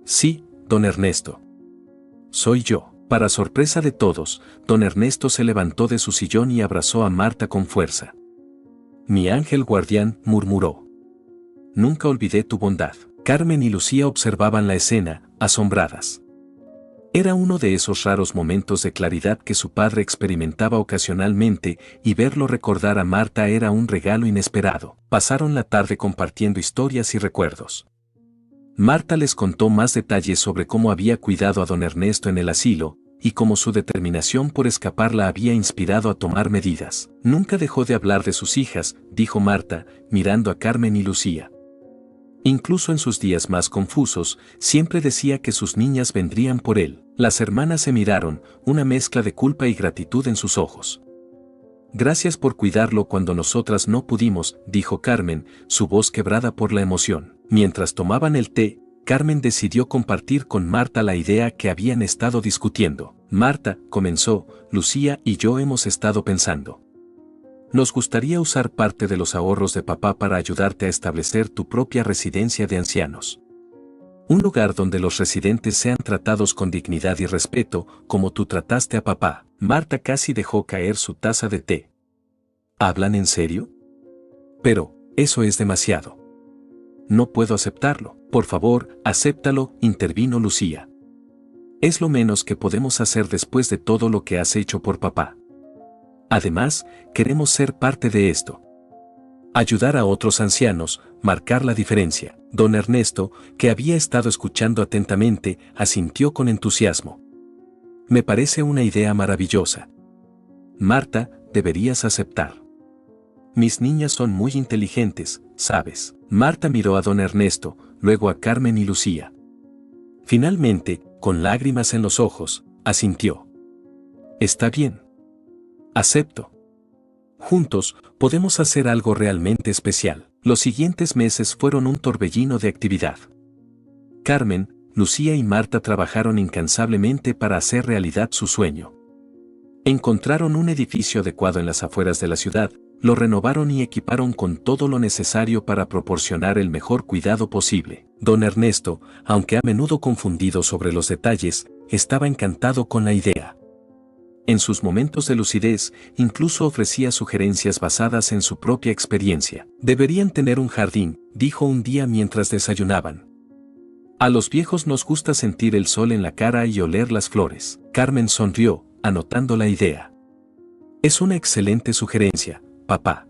Sí, don Ernesto. Soy yo. Para sorpresa de todos, don Ernesto se levantó de su sillón y abrazó a Marta con fuerza. Mi ángel guardián, murmuró. Nunca olvidé tu bondad. Carmen y Lucía observaban la escena, asombradas. Era uno de esos raros momentos de claridad que su padre experimentaba ocasionalmente, y verlo recordar a Marta era un regalo inesperado. Pasaron la tarde compartiendo historias y recuerdos. Marta les contó más detalles sobre cómo había cuidado a don Ernesto en el asilo, y como su determinación por escapar la había inspirado a tomar medidas. Nunca dejó de hablar de sus hijas, dijo Marta, mirando a Carmen y Lucía. Incluso en sus días más confusos, siempre decía que sus niñas vendrían por él. Las hermanas se miraron, una mezcla de culpa y gratitud en sus ojos. Gracias por cuidarlo cuando nosotras no pudimos, dijo Carmen, su voz quebrada por la emoción. Mientras tomaban el té, Carmen decidió compartir con Marta la idea que habían estado discutiendo. Marta, comenzó, Lucía y yo hemos estado pensando. Nos gustaría usar parte de los ahorros de papá para ayudarte a establecer tu propia residencia de ancianos. Un lugar donde los residentes sean tratados con dignidad y respeto, como tú trataste a papá. Marta casi dejó caer su taza de té. ¿Hablan en serio? Pero, eso es demasiado. No puedo aceptarlo. Por favor, acéptalo, intervino Lucía. Es lo menos que podemos hacer después de todo lo que has hecho por papá. Además, queremos ser parte de esto. Ayudar a otros ancianos, marcar la diferencia. Don Ernesto, que había estado escuchando atentamente, asintió con entusiasmo. Me parece una idea maravillosa. Marta, deberías aceptar. Mis niñas son muy inteligentes, ¿sabes? Marta miró a don Ernesto, luego a Carmen y Lucía. Finalmente, con lágrimas en los ojos, asintió. Está bien. Acepto. Juntos, podemos hacer algo realmente especial. Los siguientes meses fueron un torbellino de actividad. Carmen, Lucía y Marta trabajaron incansablemente para hacer realidad su sueño. Encontraron un edificio adecuado en las afueras de la ciudad, lo renovaron y equiparon con todo lo necesario para proporcionar el mejor cuidado posible. Don Ernesto, aunque a menudo confundido sobre los detalles, estaba encantado con la idea. En sus momentos de lucidez, incluso ofrecía sugerencias basadas en su propia experiencia. Deberían tener un jardín, dijo un día mientras desayunaban. A los viejos nos gusta sentir el sol en la cara y oler las flores. Carmen sonrió, anotando la idea. Es una excelente sugerencia, papá.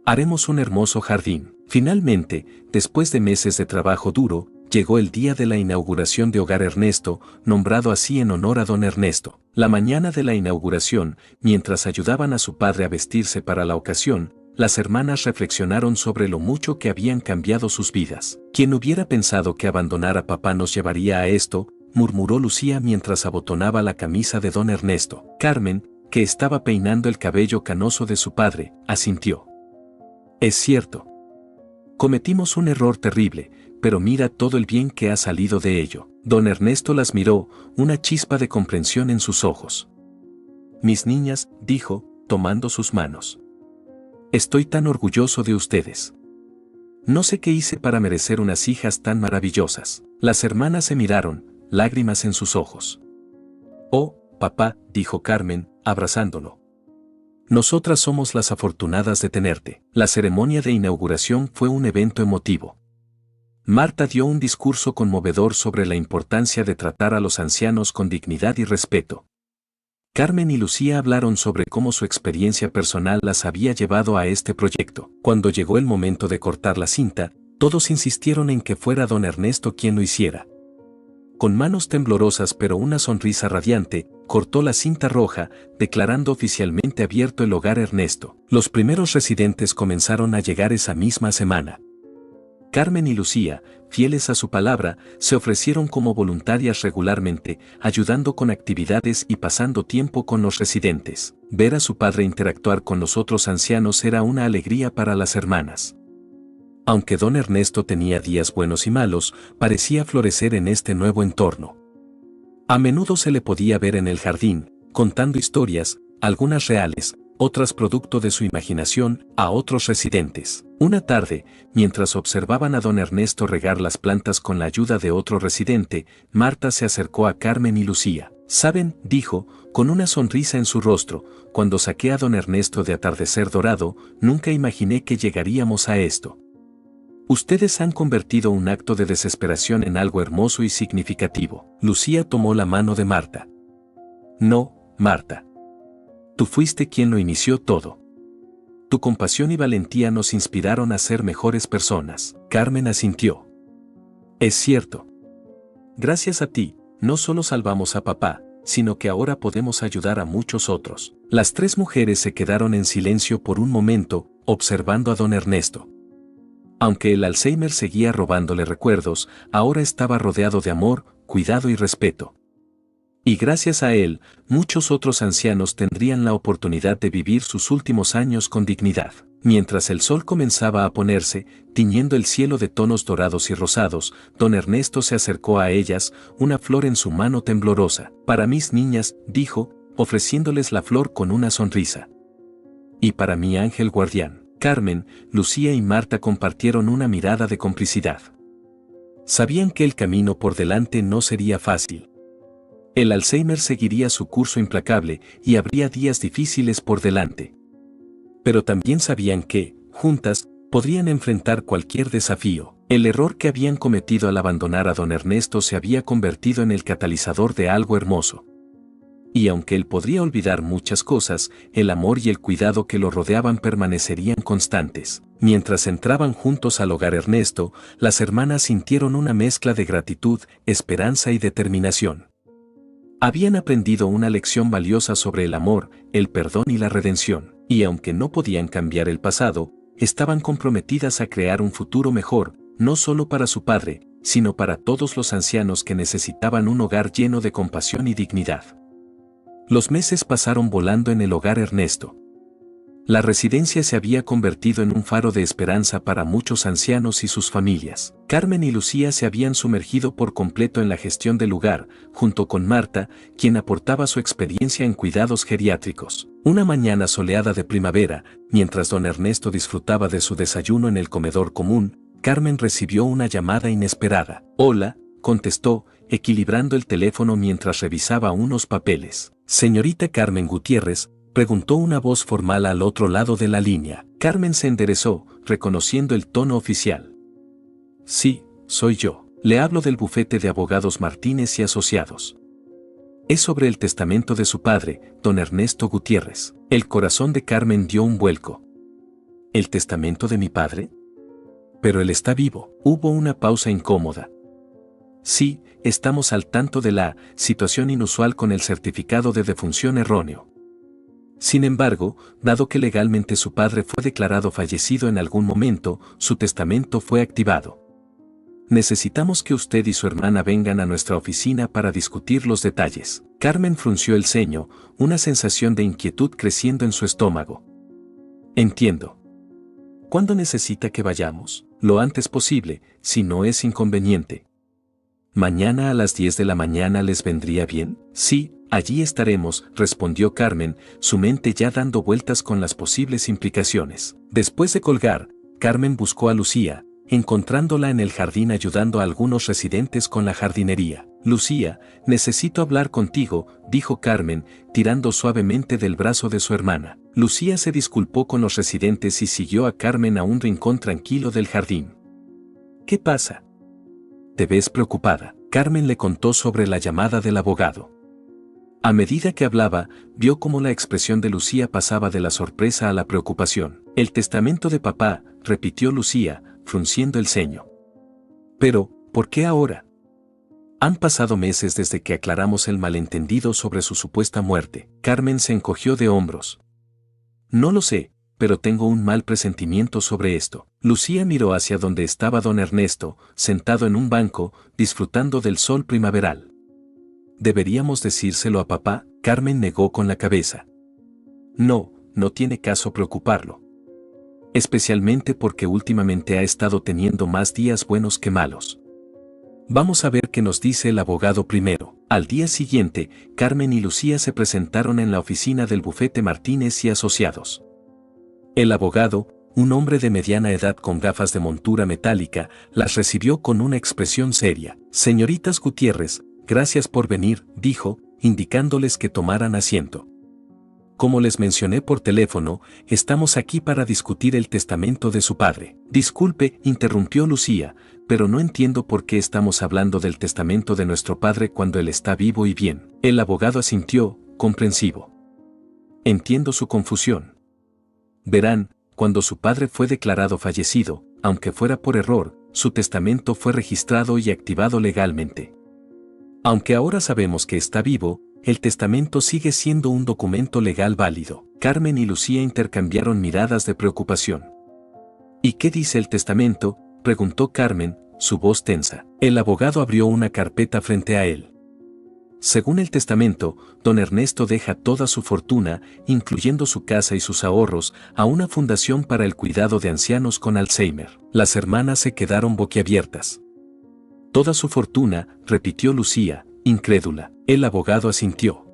Haremos un hermoso jardín. Finalmente, después de meses de trabajo duro, llegó el día de la inauguración de Hogar Ernesto, nombrado así en honor a don Ernesto. La mañana de la inauguración, mientras ayudaban a su padre a vestirse para la ocasión, las hermanas reflexionaron sobre lo mucho que habían cambiado sus vidas. ¿Quién hubiera pensado que abandonar a papá nos llevaría a esto?, murmuró Lucía mientras abotonaba la camisa de don Ernesto. Carmen, que estaba peinando el cabello canoso de su padre, asintió. Es cierto. Cometimos un error terrible, pero mira todo el bien que ha salido de ello. Don Ernesto las miró, una chispa de comprensión en sus ojos. Mis niñas, dijo, tomando sus manos. Estoy tan orgulloso de ustedes. No sé qué hice para merecer unas hijas tan maravillosas. Las hermanas se miraron, lágrimas en sus ojos. Oh, papá, dijo Carmen, abrazándolo. Nosotras somos las afortunadas de tenerte. La ceremonia de inauguración fue un evento emotivo. Marta dio un discurso conmovedor sobre la importancia de tratar a los ancianos con dignidad y respeto. Carmen y Lucía hablaron sobre cómo su experiencia personal las había llevado a este proyecto. Cuando llegó el momento de cortar la cinta, todos insistieron en que fuera don Ernesto quien lo hiciera. Con manos temblorosas pero una sonrisa radiante, cortó la cinta roja, declarando oficialmente abierto el Hogar Ernesto. Los primeros residentes comenzaron a llegar esa misma semana. Carmen y Lucía, fieles a su palabra, se ofrecieron como voluntarias regularmente, ayudando con actividades y pasando tiempo con los residentes. Ver a su padre interactuar con los otros ancianos era una alegría para las hermanas. Aunque don Ernesto tenía días buenos y malos, parecía florecer en este nuevo entorno. A menudo se le podía ver en el jardín, contando historias, algunas reales, otras producto de su imaginación, a otros residentes. Una tarde, mientras observaban a don Ernesto regar las plantas con la ayuda de otro residente, Marta se acercó a Carmen y Lucía. ¿Saben?, dijo, con una sonrisa en su rostro, cuando saqué a don Ernesto de Atardecer Dorado, nunca imaginé que llegaríamos a esto. Ustedes han convertido un acto de desesperación en algo hermoso y significativo. Lucía tomó la mano de Marta. No, Marta. Tú fuiste quien lo inició todo. Tu compasión y valentía nos inspiraron a ser mejores personas. Carmen asintió. Es cierto. Gracias a ti, no solo salvamos a papá, sino que ahora podemos ayudar a muchos otros. Las tres mujeres se quedaron en silencio por un momento, observando a don Ernesto. Aunque el Alzheimer seguía robándole recuerdos, ahora estaba rodeado de amor, cuidado y respeto. Y gracias a él, muchos otros ancianos tendrían la oportunidad de vivir sus últimos años con dignidad. Mientras el sol comenzaba a ponerse, tiñendo el cielo de tonos dorados y rosados, don Ernesto se acercó a ellas, una flor en su mano temblorosa. «Para mis niñas», dijo, ofreciéndoles la flor con una sonrisa. «Y para mi ángel guardián». Carmen, Lucía y Marta compartieron una mirada de complicidad. Sabían que el camino por delante no sería fácil. El Alzheimer seguiría su curso implacable y habría días difíciles por delante. Pero también sabían que, juntas, podrían enfrentar cualquier desafío. El error que habían cometido al abandonar a don Ernesto se había convertido en el catalizador de algo hermoso. Y aunque él podría olvidar muchas cosas, el amor y el cuidado que lo rodeaban permanecerían constantes. Mientras entraban juntos al hogar Ernesto, las hermanas sintieron una mezcla de gratitud, esperanza y determinación. Habían aprendido una lección valiosa sobre el amor, el perdón y la redención, y aunque no podían cambiar el pasado, estaban comprometidas a crear un futuro mejor, no solo para su padre, sino para todos los ancianos que necesitaban un hogar lleno de compasión y dignidad. Los meses pasaron volando en el hogar Ernesto. La residencia se había convertido en un faro de esperanza para muchos ancianos y sus familias. Carmen y Lucía se habían sumergido por completo en la gestión del lugar, junto con Marta, quien aportaba su experiencia en cuidados geriátricos. Una mañana soleada de primavera, mientras don Ernesto disfrutaba de su desayuno en el comedor común, Carmen recibió una llamada inesperada. «Hola», contestó, equilibrando el teléfono mientras revisaba unos papeles. «Señorita Carmen Gutiérrez», preguntó una voz formal al otro lado de la línea. Carmen se enderezó, reconociendo el tono oficial. «Sí, soy yo. Le hablo del bufete de abogados Martínez y Asociados. Es sobre el testamento de su padre, don Ernesto Gutiérrez». El corazón de Carmen dio un vuelco. «¿El testamento de mi padre? Pero él está vivo». Hubo una pausa incómoda. «Sí, estamos al tanto de la situación inusual con el certificado de defunción erróneo. Sin embargo, dado que legalmente su padre fue declarado fallecido en algún momento, su testamento fue activado. Necesitamos que usted y su hermana vengan a nuestra oficina para discutir los detalles». Carmen frunció el ceño, una sensación de inquietud creciendo en su estómago. «Entiendo. ¿Cuándo necesita que vayamos?» «Lo antes posible, si no es inconveniente». «¿Mañana a las 10 de la mañana les vendría bien?» «Sí, allí estaremos», respondió Carmen, su mente ya dando vueltas con las posibles implicaciones. Después de colgar, Carmen buscó a Lucía, encontrándola en el jardín ayudando a algunos residentes con la jardinería. «Lucía, necesito hablar contigo», dijo Carmen, tirando suavemente del brazo de su hermana. Lucía se disculpó con los residentes y siguió a Carmen a un rincón tranquilo del jardín. «¿Qué pasa? Te ves preocupada». Carmen le contó sobre la llamada del abogado. A medida que hablaba, vio cómo la expresión de Lucía pasaba de la sorpresa a la preocupación. «El testamento de papá», repitió Lucía, frunciendo el ceño. «Pero, ¿por qué ahora? Han pasado meses desde que aclaramos el malentendido sobre su supuesta muerte». Carmen se encogió de hombros. «No lo sé, pero tengo un mal presentimiento sobre esto». Lucía miró hacia donde estaba don Ernesto, sentado en un banco, disfrutando del sol primaveral. «¿Deberíamos decírselo a papá?». Carmen negó con la cabeza. «No, no tiene caso preocuparlo. Especialmente porque últimamente ha estado teniendo más días buenos que malos. Vamos a ver qué nos dice el abogado primero». Al día siguiente, Carmen y Lucía se presentaron en la oficina del bufete Martínez y Asociados. El abogado, un hombre de mediana edad con gafas de montura metálica, las recibió con una expresión seria. «Señoritas Gutiérrez, gracias por venir», dijo, indicándoles que tomaran asiento. «Como les mencioné por teléfono, estamos aquí para discutir el testamento de su padre». «Disculpe», interrumpió Lucía, «pero no entiendo por qué estamos hablando del testamento de nuestro padre cuando él está vivo y bien». El abogado asintió, comprensivo. «Entiendo su confusión. Verán, cuando su padre fue declarado fallecido, aunque fuera por error, su testamento fue registrado y activado legalmente. Aunque ahora sabemos que está vivo, el testamento sigue siendo un documento legal válido. Carmen y Lucía intercambiaron miradas de preocupación. ¿Y qué dice el testamento?, preguntó Carmen, su voz tensa. El abogado abrió una carpeta frente a él. Según el testamento, don Ernesto deja toda su fortuna, incluyendo su casa y sus ahorros, a una fundación para el cuidado de ancianos con Alzheimer. Las hermanas se quedaron boquiabiertas. Toda su fortuna, repitió Lucía, incrédula. El abogado asintió.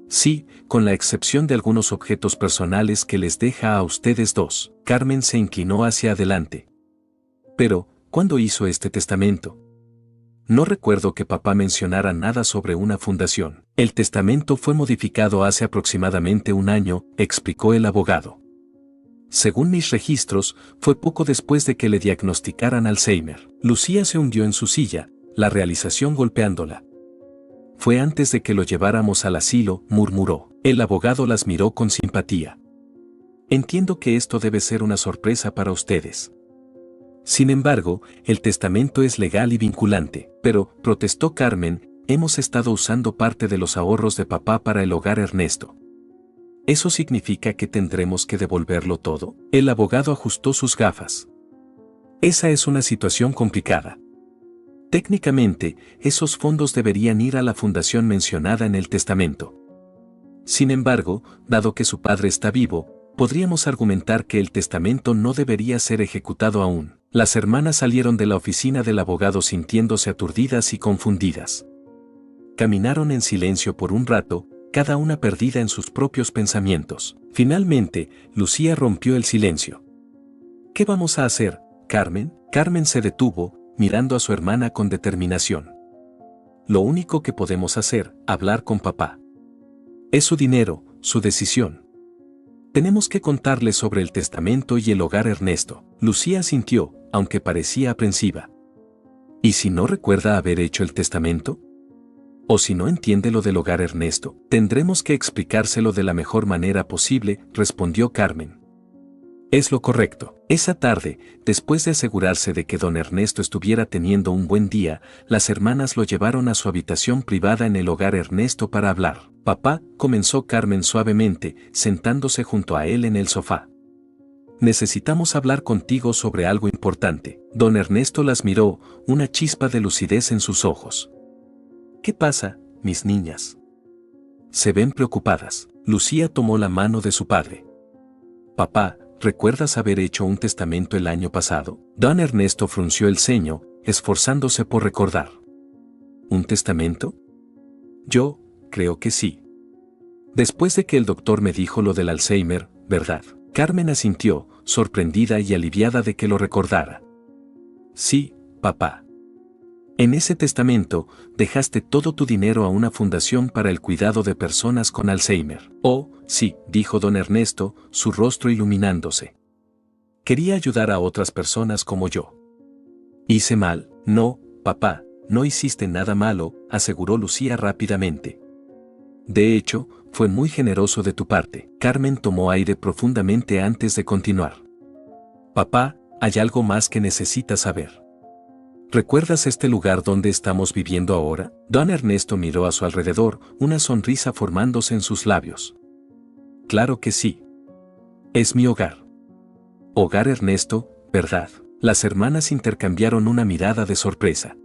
Sí, con la excepción de algunos objetos personales que les deja a ustedes dos. Carmen se inclinó hacia adelante. Pero, ¿cuándo hizo este testamento? No recuerdo que papá mencionara nada sobre una fundación. El testamento fue modificado hace aproximadamente un año, explicó el abogado. Según mis registros, fue poco después de que le diagnosticaran Alzheimer. Lucía se hundió en su silla, la realización golpeándola. Fue antes de que lo lleváramos al asilo, murmuró. El abogado las miró con simpatía. Entiendo que esto debe ser una sorpresa para ustedes. Sin embargo, el testamento es legal y vinculante. Pero, protestó Carmen, hemos estado usando parte de los ahorros de papá para el hogar Ernesto. ¿Eso significa que tendremos que devolverlo todo? El abogado ajustó sus gafas. Esa es una situación complicada. Técnicamente, esos fondos deberían ir a la fundación mencionada en el testamento. Sin embargo, dado que su padre está vivo, podríamos argumentar que el testamento no debería ser ejecutado aún. Las hermanas salieron de la oficina del abogado sintiéndose aturdidas y confundidas. Caminaron en silencio por un rato, cada una perdida en sus propios pensamientos. Finalmente, Lucía rompió el silencio. ¿Qué vamos a hacer, Carmen? Carmen se detuvo, mirando a su hermana con determinación. Lo único que podemos hacer, hablar con papá. Es su dinero, su decisión. Tenemos que contarle sobre el testamento y el hogar Ernesto. Lucía asintió, aunque parecía aprensiva. ¿Y si no recuerda haber hecho el testamento? ¿O si no entiende lo del hogar Ernesto? Tendremos que explicárselo de la mejor manera posible, respondió Carmen. Es lo correcto. Esa tarde, después de asegurarse de que don Ernesto estuviera teniendo un buen día, las hermanas lo llevaron a su habitación privada en el hogar Ernesto para hablar. Papá, comenzó Carmen suavemente, sentándose junto a él en el sofá. Necesitamos hablar contigo sobre algo importante. Don Ernesto las miró, una chispa de lucidez en sus ojos. ¿Qué pasa, mis niñas? Se ven preocupadas. Lucía tomó la mano de su padre. Papá, ¿recuerdas haber hecho un testamento el año pasado? Don Ernesto frunció el ceño, esforzándose por recordar. ¿Un testamento? Yo, creo que sí. Después de que el doctor me dijo lo del Alzheimer, ¿verdad? Carmen asintió, sorprendida y aliviada de que lo recordara. Sí, papá. En ese testamento, dejaste todo tu dinero a una fundación para el cuidado de personas con Alzheimer. Oh, sí, dijo don Ernesto, su rostro iluminándose. Quería ayudar a otras personas como yo. ¿Hice mal? No, papá, no hiciste nada malo, aseguró Lucía rápidamente. De hecho, fue muy generoso de tu parte. Carmen tomó aire profundamente antes de continuar. Papá, hay algo más que necesitas saber. ¿Recuerdas este lugar donde estamos viviendo ahora? Don Ernesto miró a su alrededor, una sonrisa formándose en sus labios. Claro que sí. Es mi hogar. Hogar Ernesto, ¿verdad? Las hermanas intercambiaron una mirada de sorpresa.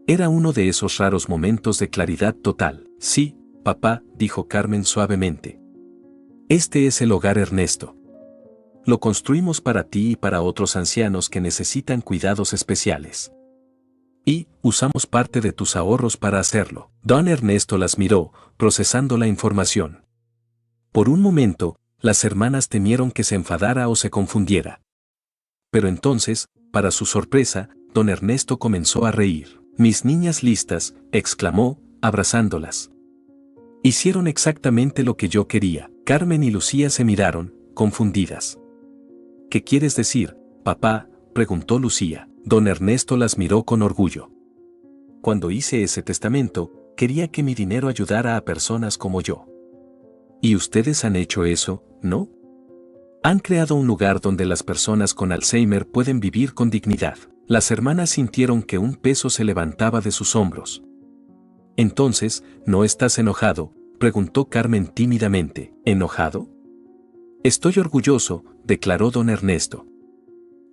Era uno de esos raros momentos de claridad total. Sí, papá, dijo Carmen suavemente. Este es el hogar Ernesto. Lo construimos para ti y para otros ancianos que necesitan cuidados especiales. Y usamos parte de tus ahorros para hacerlo. Don Ernesto las miró, procesando la información. Por un momento, las hermanas temieron que se enfadara o se confundiera. Pero entonces, para su sorpresa, don Ernesto comenzó a reír. Mis niñas listas, exclamó, abrazándolas. Hicieron exactamente lo que yo quería. Carmen y Lucía se miraron, confundidas. ¿Qué quieres decir, papá?, preguntó Lucía. Don Ernesto las miró con orgullo. Cuando hice ese testamento, quería que mi dinero ayudara a personas como yo. ¿Y ustedes han hecho eso, no? Han creado un lugar donde las personas con Alzheimer pueden vivir con dignidad. Las hermanas sintieron que un peso se levantaba de sus hombros. Entonces, ¿no estás enojado?, preguntó Carmen tímidamente. ¿Enojado? Estoy orgulloso, declaró don Ernesto.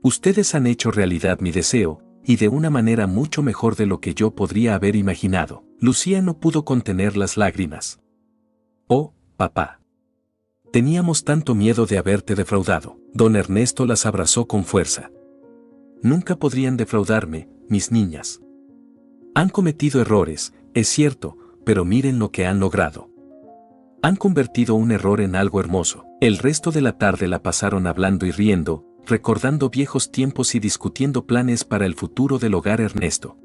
Ustedes han hecho realidad mi deseo, y de una manera mucho mejor de lo que yo podría haber imaginado. Lucía no pudo contener las lágrimas. Oh, papá. Teníamos tanto miedo de haberte defraudado. Don Ernesto las abrazó con fuerza. Nunca podrían defraudarme, mis niñas. Han cometido errores, es cierto, pero miren lo que han logrado. Han convertido un error en algo hermoso. El resto de la tarde la pasaron hablando y riendo, recordando viejos tiempos y discutiendo planes para el futuro del hogar Ernesto.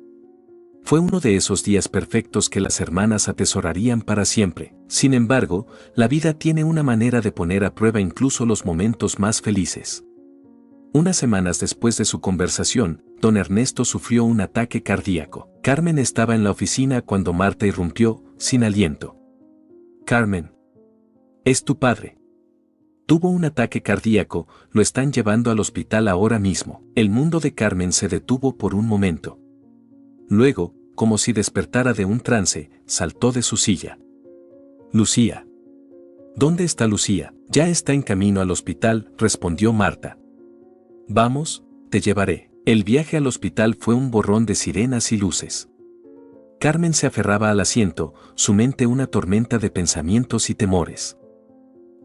Fue uno de esos días perfectos que las hermanas atesorarían para siempre. Sin embargo, la vida tiene una manera de poner a prueba incluso los momentos más felices. Unas semanas después de su conversación, don Ernesto sufrió un ataque cardíaco. Carmen estaba en la oficina cuando Marta irrumpió, sin aliento. Carmen. Es tu padre. Tuvo un ataque cardíaco, lo están llevando al hospital ahora mismo. El mundo de Carmen se detuvo por un momento. Luego, como si despertara de un trance, saltó de su silla. Lucía. ¿Dónde está Lucía? Ya está en camino al hospital, respondió Marta. Vamos, te llevaré. El viaje al hospital fue un borrón de sirenas y luces. Carmen se aferraba al asiento, su mente una tormenta de pensamientos y temores.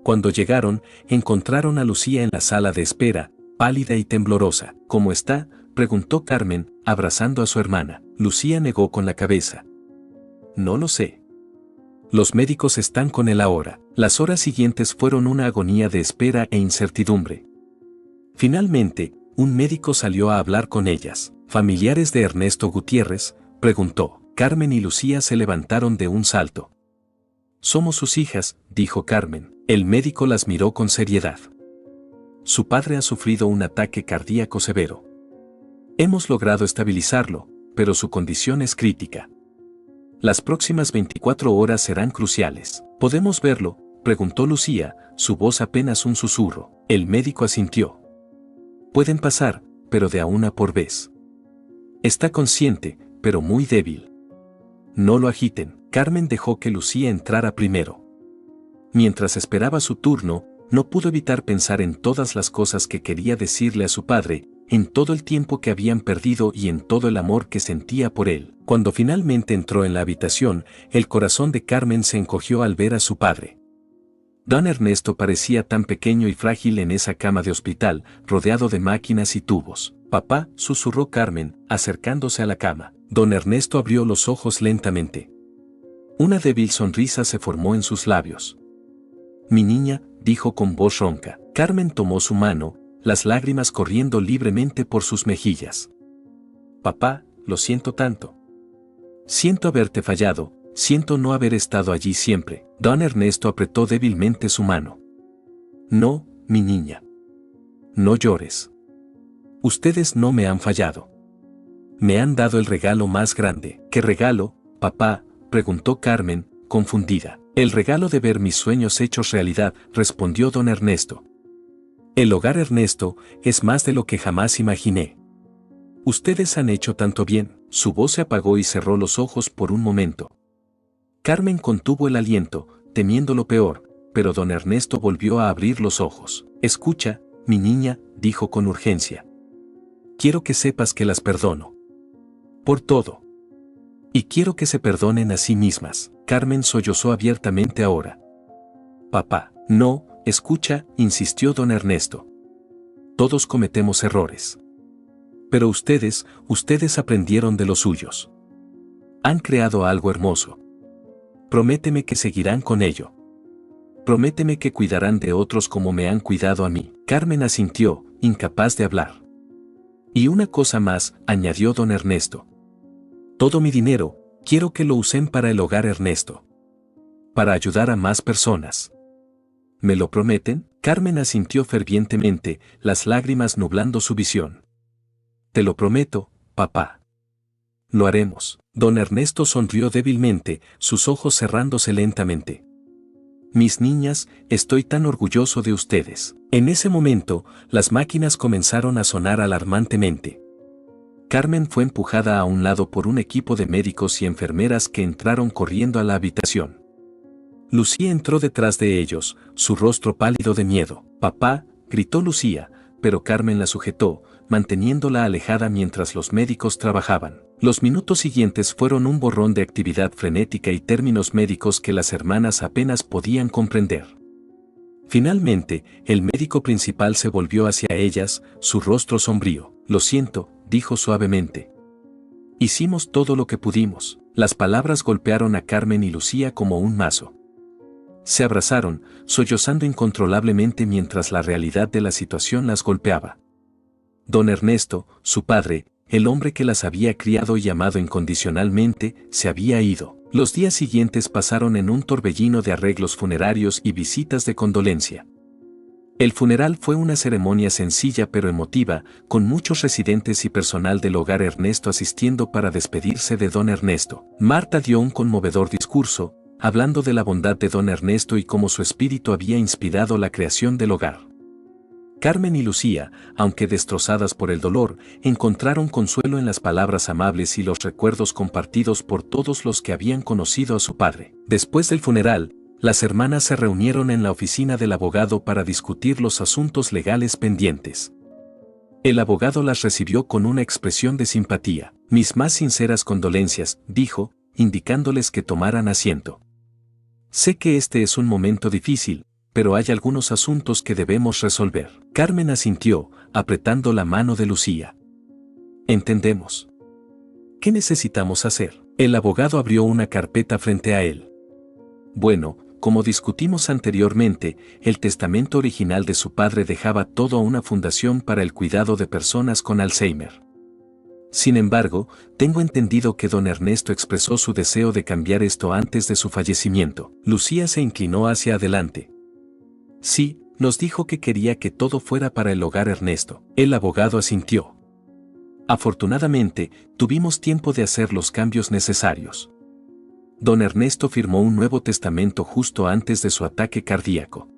Cuando llegaron, encontraron a Lucía en la sala de espera, pálida y temblorosa. ¿Cómo está?, preguntó Carmen, abrazando a su hermana. Lucía negó con la cabeza. No lo sé. Los médicos están con él ahora. Las horas siguientes fueron una agonía de espera e incertidumbre. Finalmente, un médico salió a hablar con ellas. ¿Familiares de Ernesto Gutiérrez?, preguntó. Carmen y Lucía se levantaron de un salto. Somos sus hijas, dijo Carmen. El médico las miró con seriedad. Su padre ha sufrido un ataque cardíaco severo. Hemos logrado estabilizarlo, pero su condición es crítica. Las próximas 24 horas serán cruciales. ¿Podemos verlo?, preguntó Lucía, su voz apenas un susurro. El médico asintió. Pueden pasar, pero de a una por vez. Está consciente, pero muy débil. No lo agiten. Carmen dejó que Lucía entrara primero. Mientras esperaba su turno, no pudo evitar pensar en todas las cosas que quería decirle a su padre, en todo el tiempo que habían perdido y en todo el amor que sentía por él. Cuando finalmente entró en la habitación, el corazón de Carmen se encogió al ver a su padre. Don Ernesto parecía tan pequeño y frágil en esa cama de hospital, rodeado de máquinas y tubos. Papá, susurró Carmen, acercándose a la cama. Don Ernesto abrió los ojos lentamente. Una débil sonrisa se formó en sus labios. Mi niña, dijo con voz ronca. Carmen tomó su mano, las lágrimas corriendo libremente por sus mejillas. Papá, lo siento tanto. Siento haberte fallado, siento no haber estado allí siempre. Don Ernesto apretó débilmente su mano. No, mi niña. No llores. Ustedes no me han fallado. Me han dado el regalo más grande. ¿Qué regalo, papá?, preguntó Carmen, confundida. El regalo de ver mis sueños hechos realidad, respondió don Ernesto. El hogar Ernesto es más de lo que jamás imaginé. Ustedes han hecho tanto bien. Su voz se apagó y cerró los ojos por un momento. Carmen contuvo el aliento, temiendo lo peor, pero don Ernesto volvió a abrir los ojos. Escucha, mi niña, dijo con urgencia. Quiero que sepas que las perdono. Por todo. Y quiero que se perdonen a sí mismas. Carmen sollozó abiertamente ahora. Papá, no, escucha, insistió don Ernesto. Todos cometemos errores. Pero ustedes aprendieron de los suyos. Han creado algo hermoso. Prométeme que seguirán con ello. Prométeme que cuidarán de otros como me han cuidado a mí. Carmen asintió, incapaz de hablar. Y una cosa más, añadió don Ernesto. Todo mi dinero, quiero que lo usen para el hogar Ernesto. Para ayudar a más personas. ¿Me lo prometen? Carmen asintió fervientemente, las lágrimas nublando su visión. Te lo prometo, papá. Lo haremos. Don Ernesto sonrió débilmente, sus ojos cerrándose lentamente. Mis niñas, estoy tan orgulloso de ustedes. En ese momento, las máquinas comenzaron a sonar alarmantemente. Carmen fue empujada a un lado por un equipo de médicos y enfermeras que entraron corriendo a la habitación. Lucía entró detrás de ellos, su rostro pálido de miedo. «Papá», gritó Lucía, pero Carmen la sujetó, manteniéndola alejada mientras los médicos trabajaban. Los minutos siguientes fueron un borrón de actividad frenética y términos médicos que las hermanas apenas podían comprender. Finalmente, el médico principal se volvió hacia ellas, su rostro sombrío. «Lo siento», dijo suavemente. «Hicimos todo lo que pudimos». Las palabras golpearon a Carmen y Lucía como un mazo. Se abrazaron, sollozando incontrolablemente mientras la realidad de la situación las golpeaba. Don Ernesto, su padre, el hombre que las había criado y amado incondicionalmente, se había ido. Los días siguientes pasaron en un torbellino de arreglos funerarios y visitas de condolencia. El funeral fue una ceremonia sencilla pero emotiva, con muchos residentes y personal del hogar Ernesto asistiendo para despedirse de don Ernesto. Marta dio un conmovedor discurso, hablando de la bondad de don Ernesto y cómo su espíritu había inspirado la creación del hogar. Carmen y Lucía, aunque destrozadas por el dolor, encontraron consuelo en las palabras amables y los recuerdos compartidos por todos los que habían conocido a su padre. Después del funeral, las hermanas se reunieron en la oficina del abogado para discutir los asuntos legales pendientes. El abogado las recibió con una expresión de simpatía. «Mis más sinceras condolencias», dijo, indicándoles que tomaran asiento. «Sé que este es un momento difícil, pero hay algunos asuntos que debemos resolver». Carmen asintió, apretando la mano de Lucía. «Entendemos. ¿Qué necesitamos hacer?». El abogado abrió una carpeta frente a él. «Bueno, como discutimos anteriormente, el testamento original de su padre dejaba todo a una fundación para el cuidado de personas con Alzheimer. Sin embargo, tengo entendido que don Ernesto expresó su deseo de cambiar esto antes de su fallecimiento». Lucía se inclinó hacia adelante. «Sí, nos dijo que quería que todo fuera para el hogar Ernesto». El abogado asintió. «Afortunadamente, tuvimos tiempo de hacer los cambios necesarios. Don Ernesto firmó un nuevo testamento justo antes de su ataque cardíaco.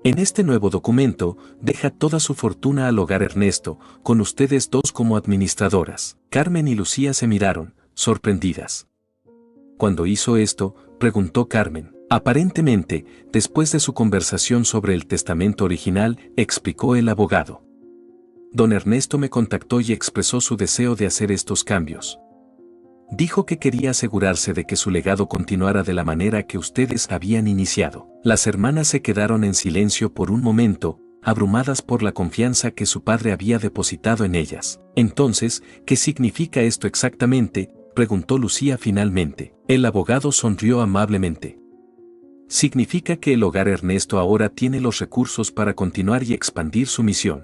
En este nuevo documento, deja toda su fortuna al hogar Ernesto, con ustedes dos como administradoras». Carmen y Lucía se miraron, sorprendidas. «¿Cuándo hizo esto?», preguntó Carmen. «Aparentemente, después de su conversación sobre el testamento original», explicó el abogado. «Don Ernesto me contactó y expresó su deseo de hacer estos cambios. Dijo que quería asegurarse de que su legado continuara de la manera que ustedes habían iniciado». Las hermanas se quedaron en silencio por un momento, abrumadas por la confianza que su padre había depositado en ellas. «Entonces, ¿qué significa esto exactamente?», preguntó Lucía finalmente. El abogado sonrió amablemente. «Significa que el hogar Ernesto ahora tiene los recursos para continuar y expandir su misión.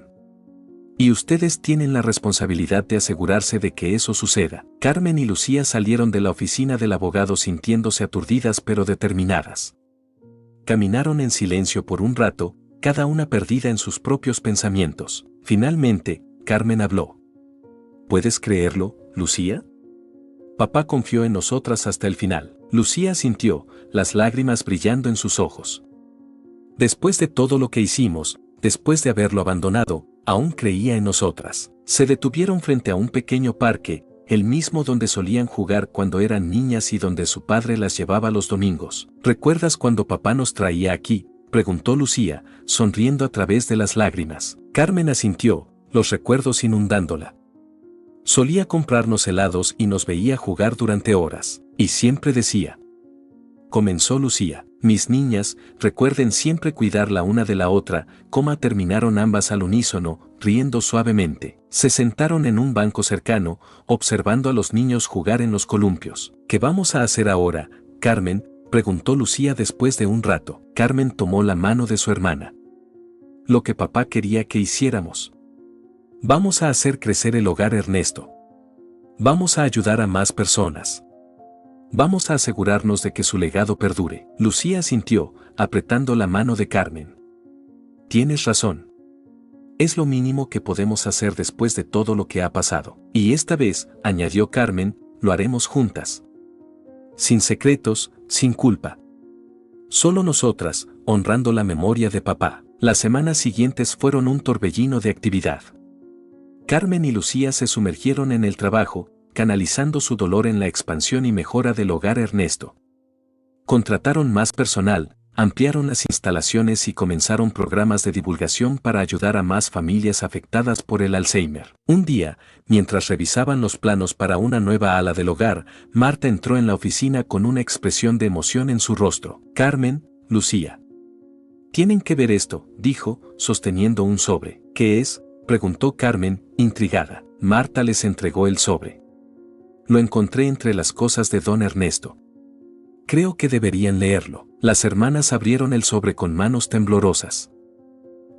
Y ustedes tienen la responsabilidad de asegurarse de que eso suceda». Carmen y Lucía salieron de la oficina del abogado sintiéndose aturdidas pero determinadas. Caminaron en silencio por un rato, cada una perdida en sus propios pensamientos. Finalmente, Carmen habló. «¿Puedes creerlo, Lucía? Papá confió en nosotras hasta el final». Lucía asintió, las lágrimas brillando en sus ojos. «Después de todo lo que hicimos, después de haberlo abandonado, aún creía en nosotras». Se detuvieron frente a un pequeño parque, el mismo donde solían jugar cuando eran niñas y donde su padre las llevaba los domingos. «¿Recuerdas cuando papá nos traía aquí?», preguntó Lucía, sonriendo a través de las lágrimas. Carmen asintió, los recuerdos inundándola. «Solía comprarnos helados y nos veía jugar durante horas. Y siempre decía», comenzó Lucía, «mis niñas, recuerden siempre cuidar la una de la otra», terminaron ambas al unísono, riendo suavemente. Se sentaron en un banco cercano, observando a los niños jugar en los columpios. «¿Qué vamos a hacer ahora, Carmen?», preguntó Lucía después de un rato. Carmen tomó la mano de su hermana. «Lo que papá quería que hiciéramos. Vamos a hacer crecer el hogar Ernesto. Vamos a ayudar a más personas. Vamos a asegurarnos de que su legado perdure». Lucía asintió, apretando la mano de Carmen. «Tienes razón. Es lo mínimo que podemos hacer después de todo lo que ha pasado. Y esta vez», añadió Carmen, «lo haremos juntas. Sin secretos, sin culpa. Solo nosotras, honrando la memoria de papá». Las semanas siguientes fueron un torbellino de actividad. Carmen y Lucía se sumergieron en el trabajo, canalizando su dolor en la expansión y mejora del hogar Ernesto. Contrataron más personal, ampliaron las instalaciones y comenzaron programas de divulgación para ayudar a más familias afectadas por el Alzheimer. Un día, mientras revisaban los planos para una nueva ala del hogar, Marta entró en la oficina con una expresión de emoción en su rostro. Carmen, Lucía. Tienen que ver esto, dijo, sosteniendo un sobre. ¿Qué es?, preguntó Carmen, intrigada. Marta les entregó el sobre. Lo encontré entre las cosas de don Ernesto. Creo que deberían leerlo. Las hermanas abrieron el sobre con manos temblorosas.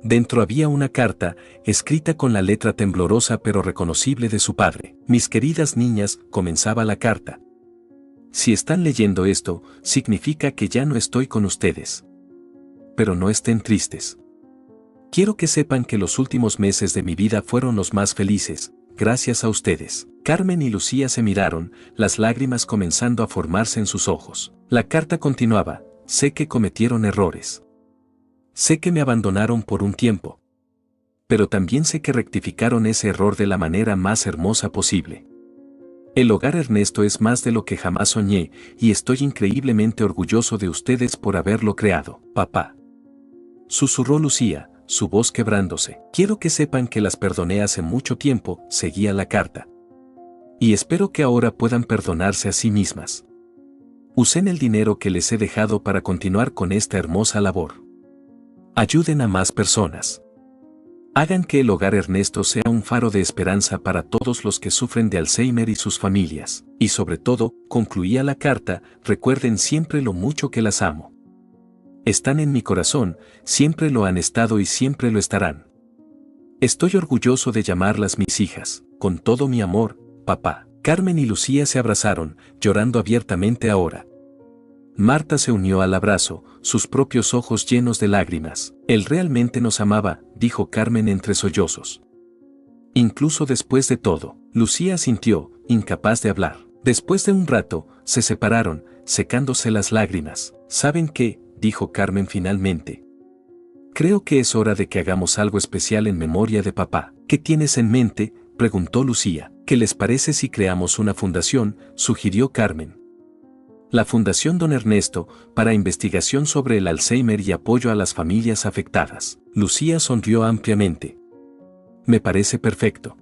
Dentro había una carta, escrita con la letra temblorosa pero reconocible de su padre. Mis queridas niñas, comenzaba la carta. Si están leyendo esto, significa que ya no estoy con ustedes. Pero no estén tristes. Quiero que sepan que los últimos meses de mi vida fueron los más felices, gracias a ustedes. Carmen y Lucía se miraron, las lágrimas comenzando a formarse en sus ojos. La carta continuaba: sé que cometieron errores. Sé que me abandonaron por un tiempo. Pero también sé que rectificaron ese error de la manera más hermosa posible. El hogar Ernesto es más de lo que jamás soñé, y estoy increíblemente orgulloso de ustedes por haberlo creado, papá. Susurró Lucía, su voz quebrándose. Quiero que sepan que las perdoné hace mucho tiempo, seguía la carta. Y espero que ahora puedan perdonarse a sí mismas. Usen el dinero que les he dejado para continuar con esta hermosa labor. Ayuden a más personas. Hagan que el hogar Ernesto sea un faro de esperanza para todos los que sufren de Alzheimer y sus familias. Y sobre todo, concluía la carta, recuerden siempre lo mucho que las amo. Están en mi corazón, siempre lo han estado y siempre lo estarán. Estoy orgulloso de llamarlas mis hijas, con todo mi amor, papá. Carmen y Lucía se abrazaron, llorando abiertamente ahora. Marta se unió al abrazo, sus propios ojos llenos de lágrimas. Él realmente nos amaba, dijo Carmen entre sollozos. Incluso después de todo, Lucía asintió, incapaz de hablar. Después de un rato, se separaron, secándose las lágrimas. ¿Saben qué?, dijo Carmen finalmente. Creo que es hora de que hagamos algo especial en memoria de papá. ¿Qué tienes en mente?, preguntó Lucía. ¿Qué les parece si creamos una fundación?, sugirió Carmen. La Fundación Don Ernesto, para investigación sobre el Alzheimer y apoyo a las familias afectadas. Lucía sonrió ampliamente. Me parece perfecto.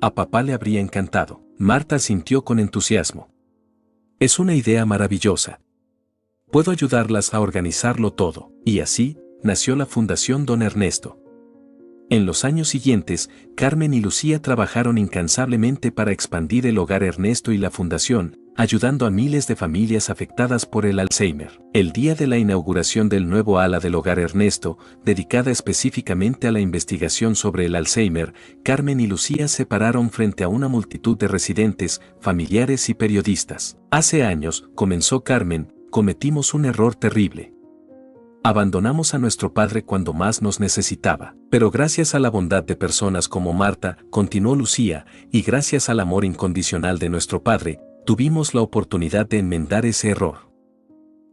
A papá le habría encantado. Marta asintió con entusiasmo. Es una idea maravillosa. Puedo ayudarlas a organizarlo todo. Y así, nació la Fundación Don Ernesto. En los años siguientes, Carmen y Lucía trabajaron incansablemente para expandir el hogar Ernesto y la Fundación, ayudando a miles de familias afectadas por el Alzheimer. El día de la inauguración del nuevo ala del hogar Ernesto, dedicada específicamente a la investigación sobre el Alzheimer, Carmen y Lucía se pararon frente a una multitud de residentes, familiares y periodistas. Hace años, comenzó Carmen, cometimos un error terrible. Abandonamos a nuestro padre cuando más nos necesitaba. Pero gracias a la bondad de personas como Marta, continuó Lucía, y gracias al amor incondicional de nuestro padre, tuvimos la oportunidad de enmendar ese error.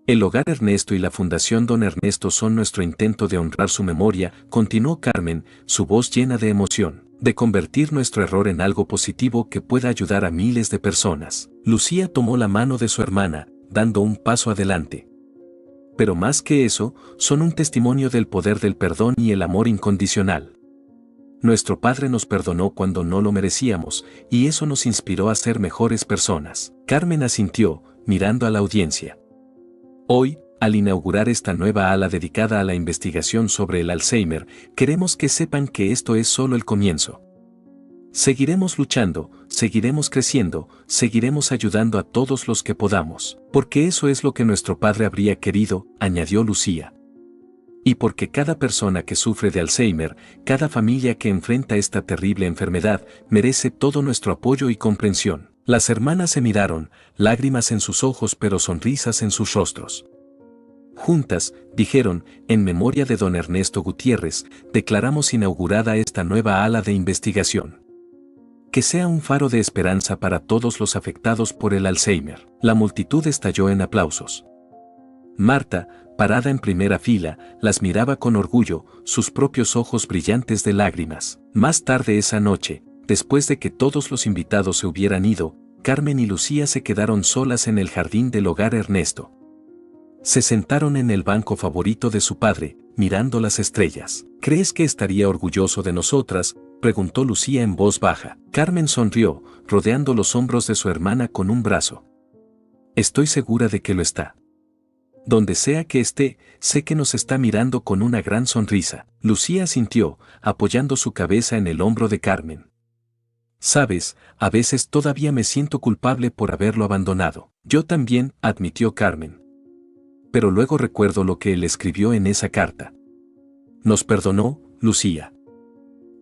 El hogar Ernesto y la Fundación Don Ernesto son nuestro intento de honrar su memoria, continuó Carmen, su voz llena de emoción, de convertir nuestro error en algo positivo que pueda ayudar a miles de personas. Lucía tomó la mano de su hermana, dando un paso adelante. Pero más que eso, son un testimonio del poder del perdón y el amor incondicional. Nuestro Padre nos perdonó cuando no lo merecíamos, y eso nos inspiró a ser mejores personas. Carmen asintió, mirando a la audiencia. Hoy, al inaugurar esta nueva ala dedicada a la investigación sobre el Alzheimer, queremos que sepan que esto es solo el comienzo. Seguiremos luchando, seguiremos creciendo, seguiremos ayudando a todos los que podamos, porque eso es lo que nuestro Padre habría querido, añadió Lucía. Y porque cada persona que sufre de Alzheimer, cada familia que enfrenta esta terrible enfermedad, merece todo nuestro apoyo y comprensión. Las hermanas se miraron, lágrimas en sus ojos pero sonrisas en sus rostros. Juntas, dijeron, en memoria de don Ernesto Gutiérrez, declaramos inaugurada esta nueva ala de investigación. Que sea un faro de esperanza para todos los afectados por el Alzheimer. La multitud estalló en aplausos. Marta, parada en primera fila, las miraba con orgullo, sus propios ojos brillantes de lágrimas. Más tarde esa noche, después de que todos los invitados se hubieran ido, Carmen y Lucía se quedaron solas en el jardín del hogar Ernesto. Se sentaron en el banco favorito de su padre, mirando las estrellas. ¿Crees que estaría orgulloso de nosotras?, preguntó Lucía en voz baja. Carmen sonrió, rodeando los hombros de su hermana con un brazo. Estoy segura de que lo está. Donde sea que esté, sé que nos está mirando con una gran sonrisa. Lucía asintió, apoyando su cabeza en el hombro de Carmen. Sabes, a veces todavía me siento culpable por haberlo abandonado. Yo también, admitió Carmen. Pero luego recuerdo lo que él escribió en esa carta. Nos perdonó, Lucía.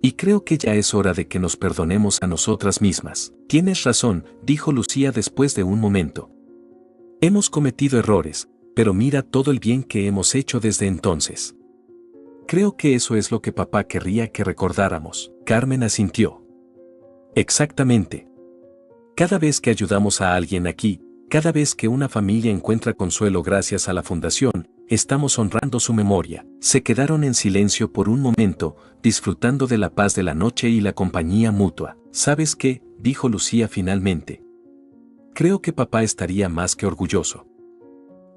Y creo que ya es hora de que nos perdonemos a nosotras mismas. Tienes razón, dijo Lucía después de un momento. Hemos cometido errores, pero mira todo el bien que hemos hecho desde entonces. Creo que eso es lo que papá querría que recordáramos. Carmen asintió. Exactamente. Cada vez que ayudamos a alguien aquí, cada vez que una familia encuentra consuelo gracias a la fundación, estamos honrando su memoria. Se quedaron en silencio por un momento, disfrutando de la paz de la noche y la compañía mutua. ¿Sabes qué?, dijo Lucía finalmente. Creo que papá estaría más que orgulloso.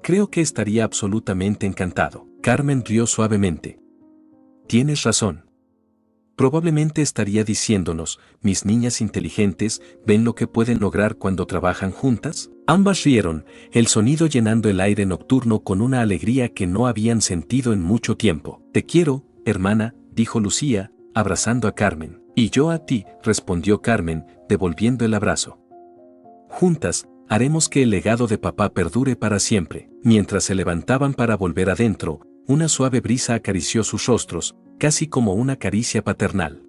Creo que estaría absolutamente encantado. Carmen rió suavemente. Tienes razón. Probablemente estaría diciéndonos, mis niñas inteligentes, ¿ven lo que pueden lograr cuando trabajan juntas? Ambas rieron, el sonido llenando el aire nocturno con una alegría que no habían sentido en mucho tiempo. Te quiero, hermana, dijo Lucía, abrazando a Carmen. Y yo a ti, respondió Carmen, devolviendo el abrazo. Juntas, haremos que el legado de papá perdure para siempre. Mientras se levantaban para volver adentro, una suave brisa acarició sus rostros, casi como una caricia paternal.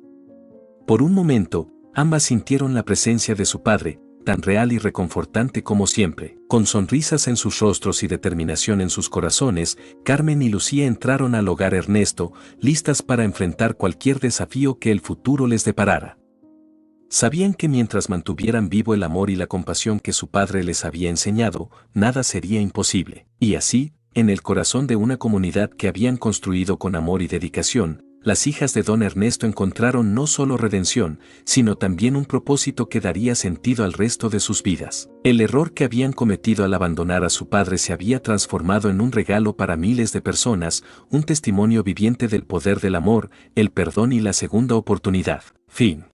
Por un momento, ambas sintieron la presencia de su padre, tan real y reconfortante como siempre. Con sonrisas en sus rostros y determinación en sus corazones, Carmen y Lucía entraron al hogar Ernesto, listas para enfrentar cualquier desafío que el futuro les deparara. Sabían que mientras mantuvieran vivo el amor y la compasión que su padre les había enseñado, nada sería imposible. Y así, en el corazón de una comunidad que habían construido con amor y dedicación, las hijas de don Ernesto encontraron no solo redención, sino también un propósito que daría sentido al resto de sus vidas. El error que habían cometido al abandonar a su padre se había transformado en un regalo para miles de personas, un testimonio viviente del poder del amor, el perdón y la segunda oportunidad. Fin.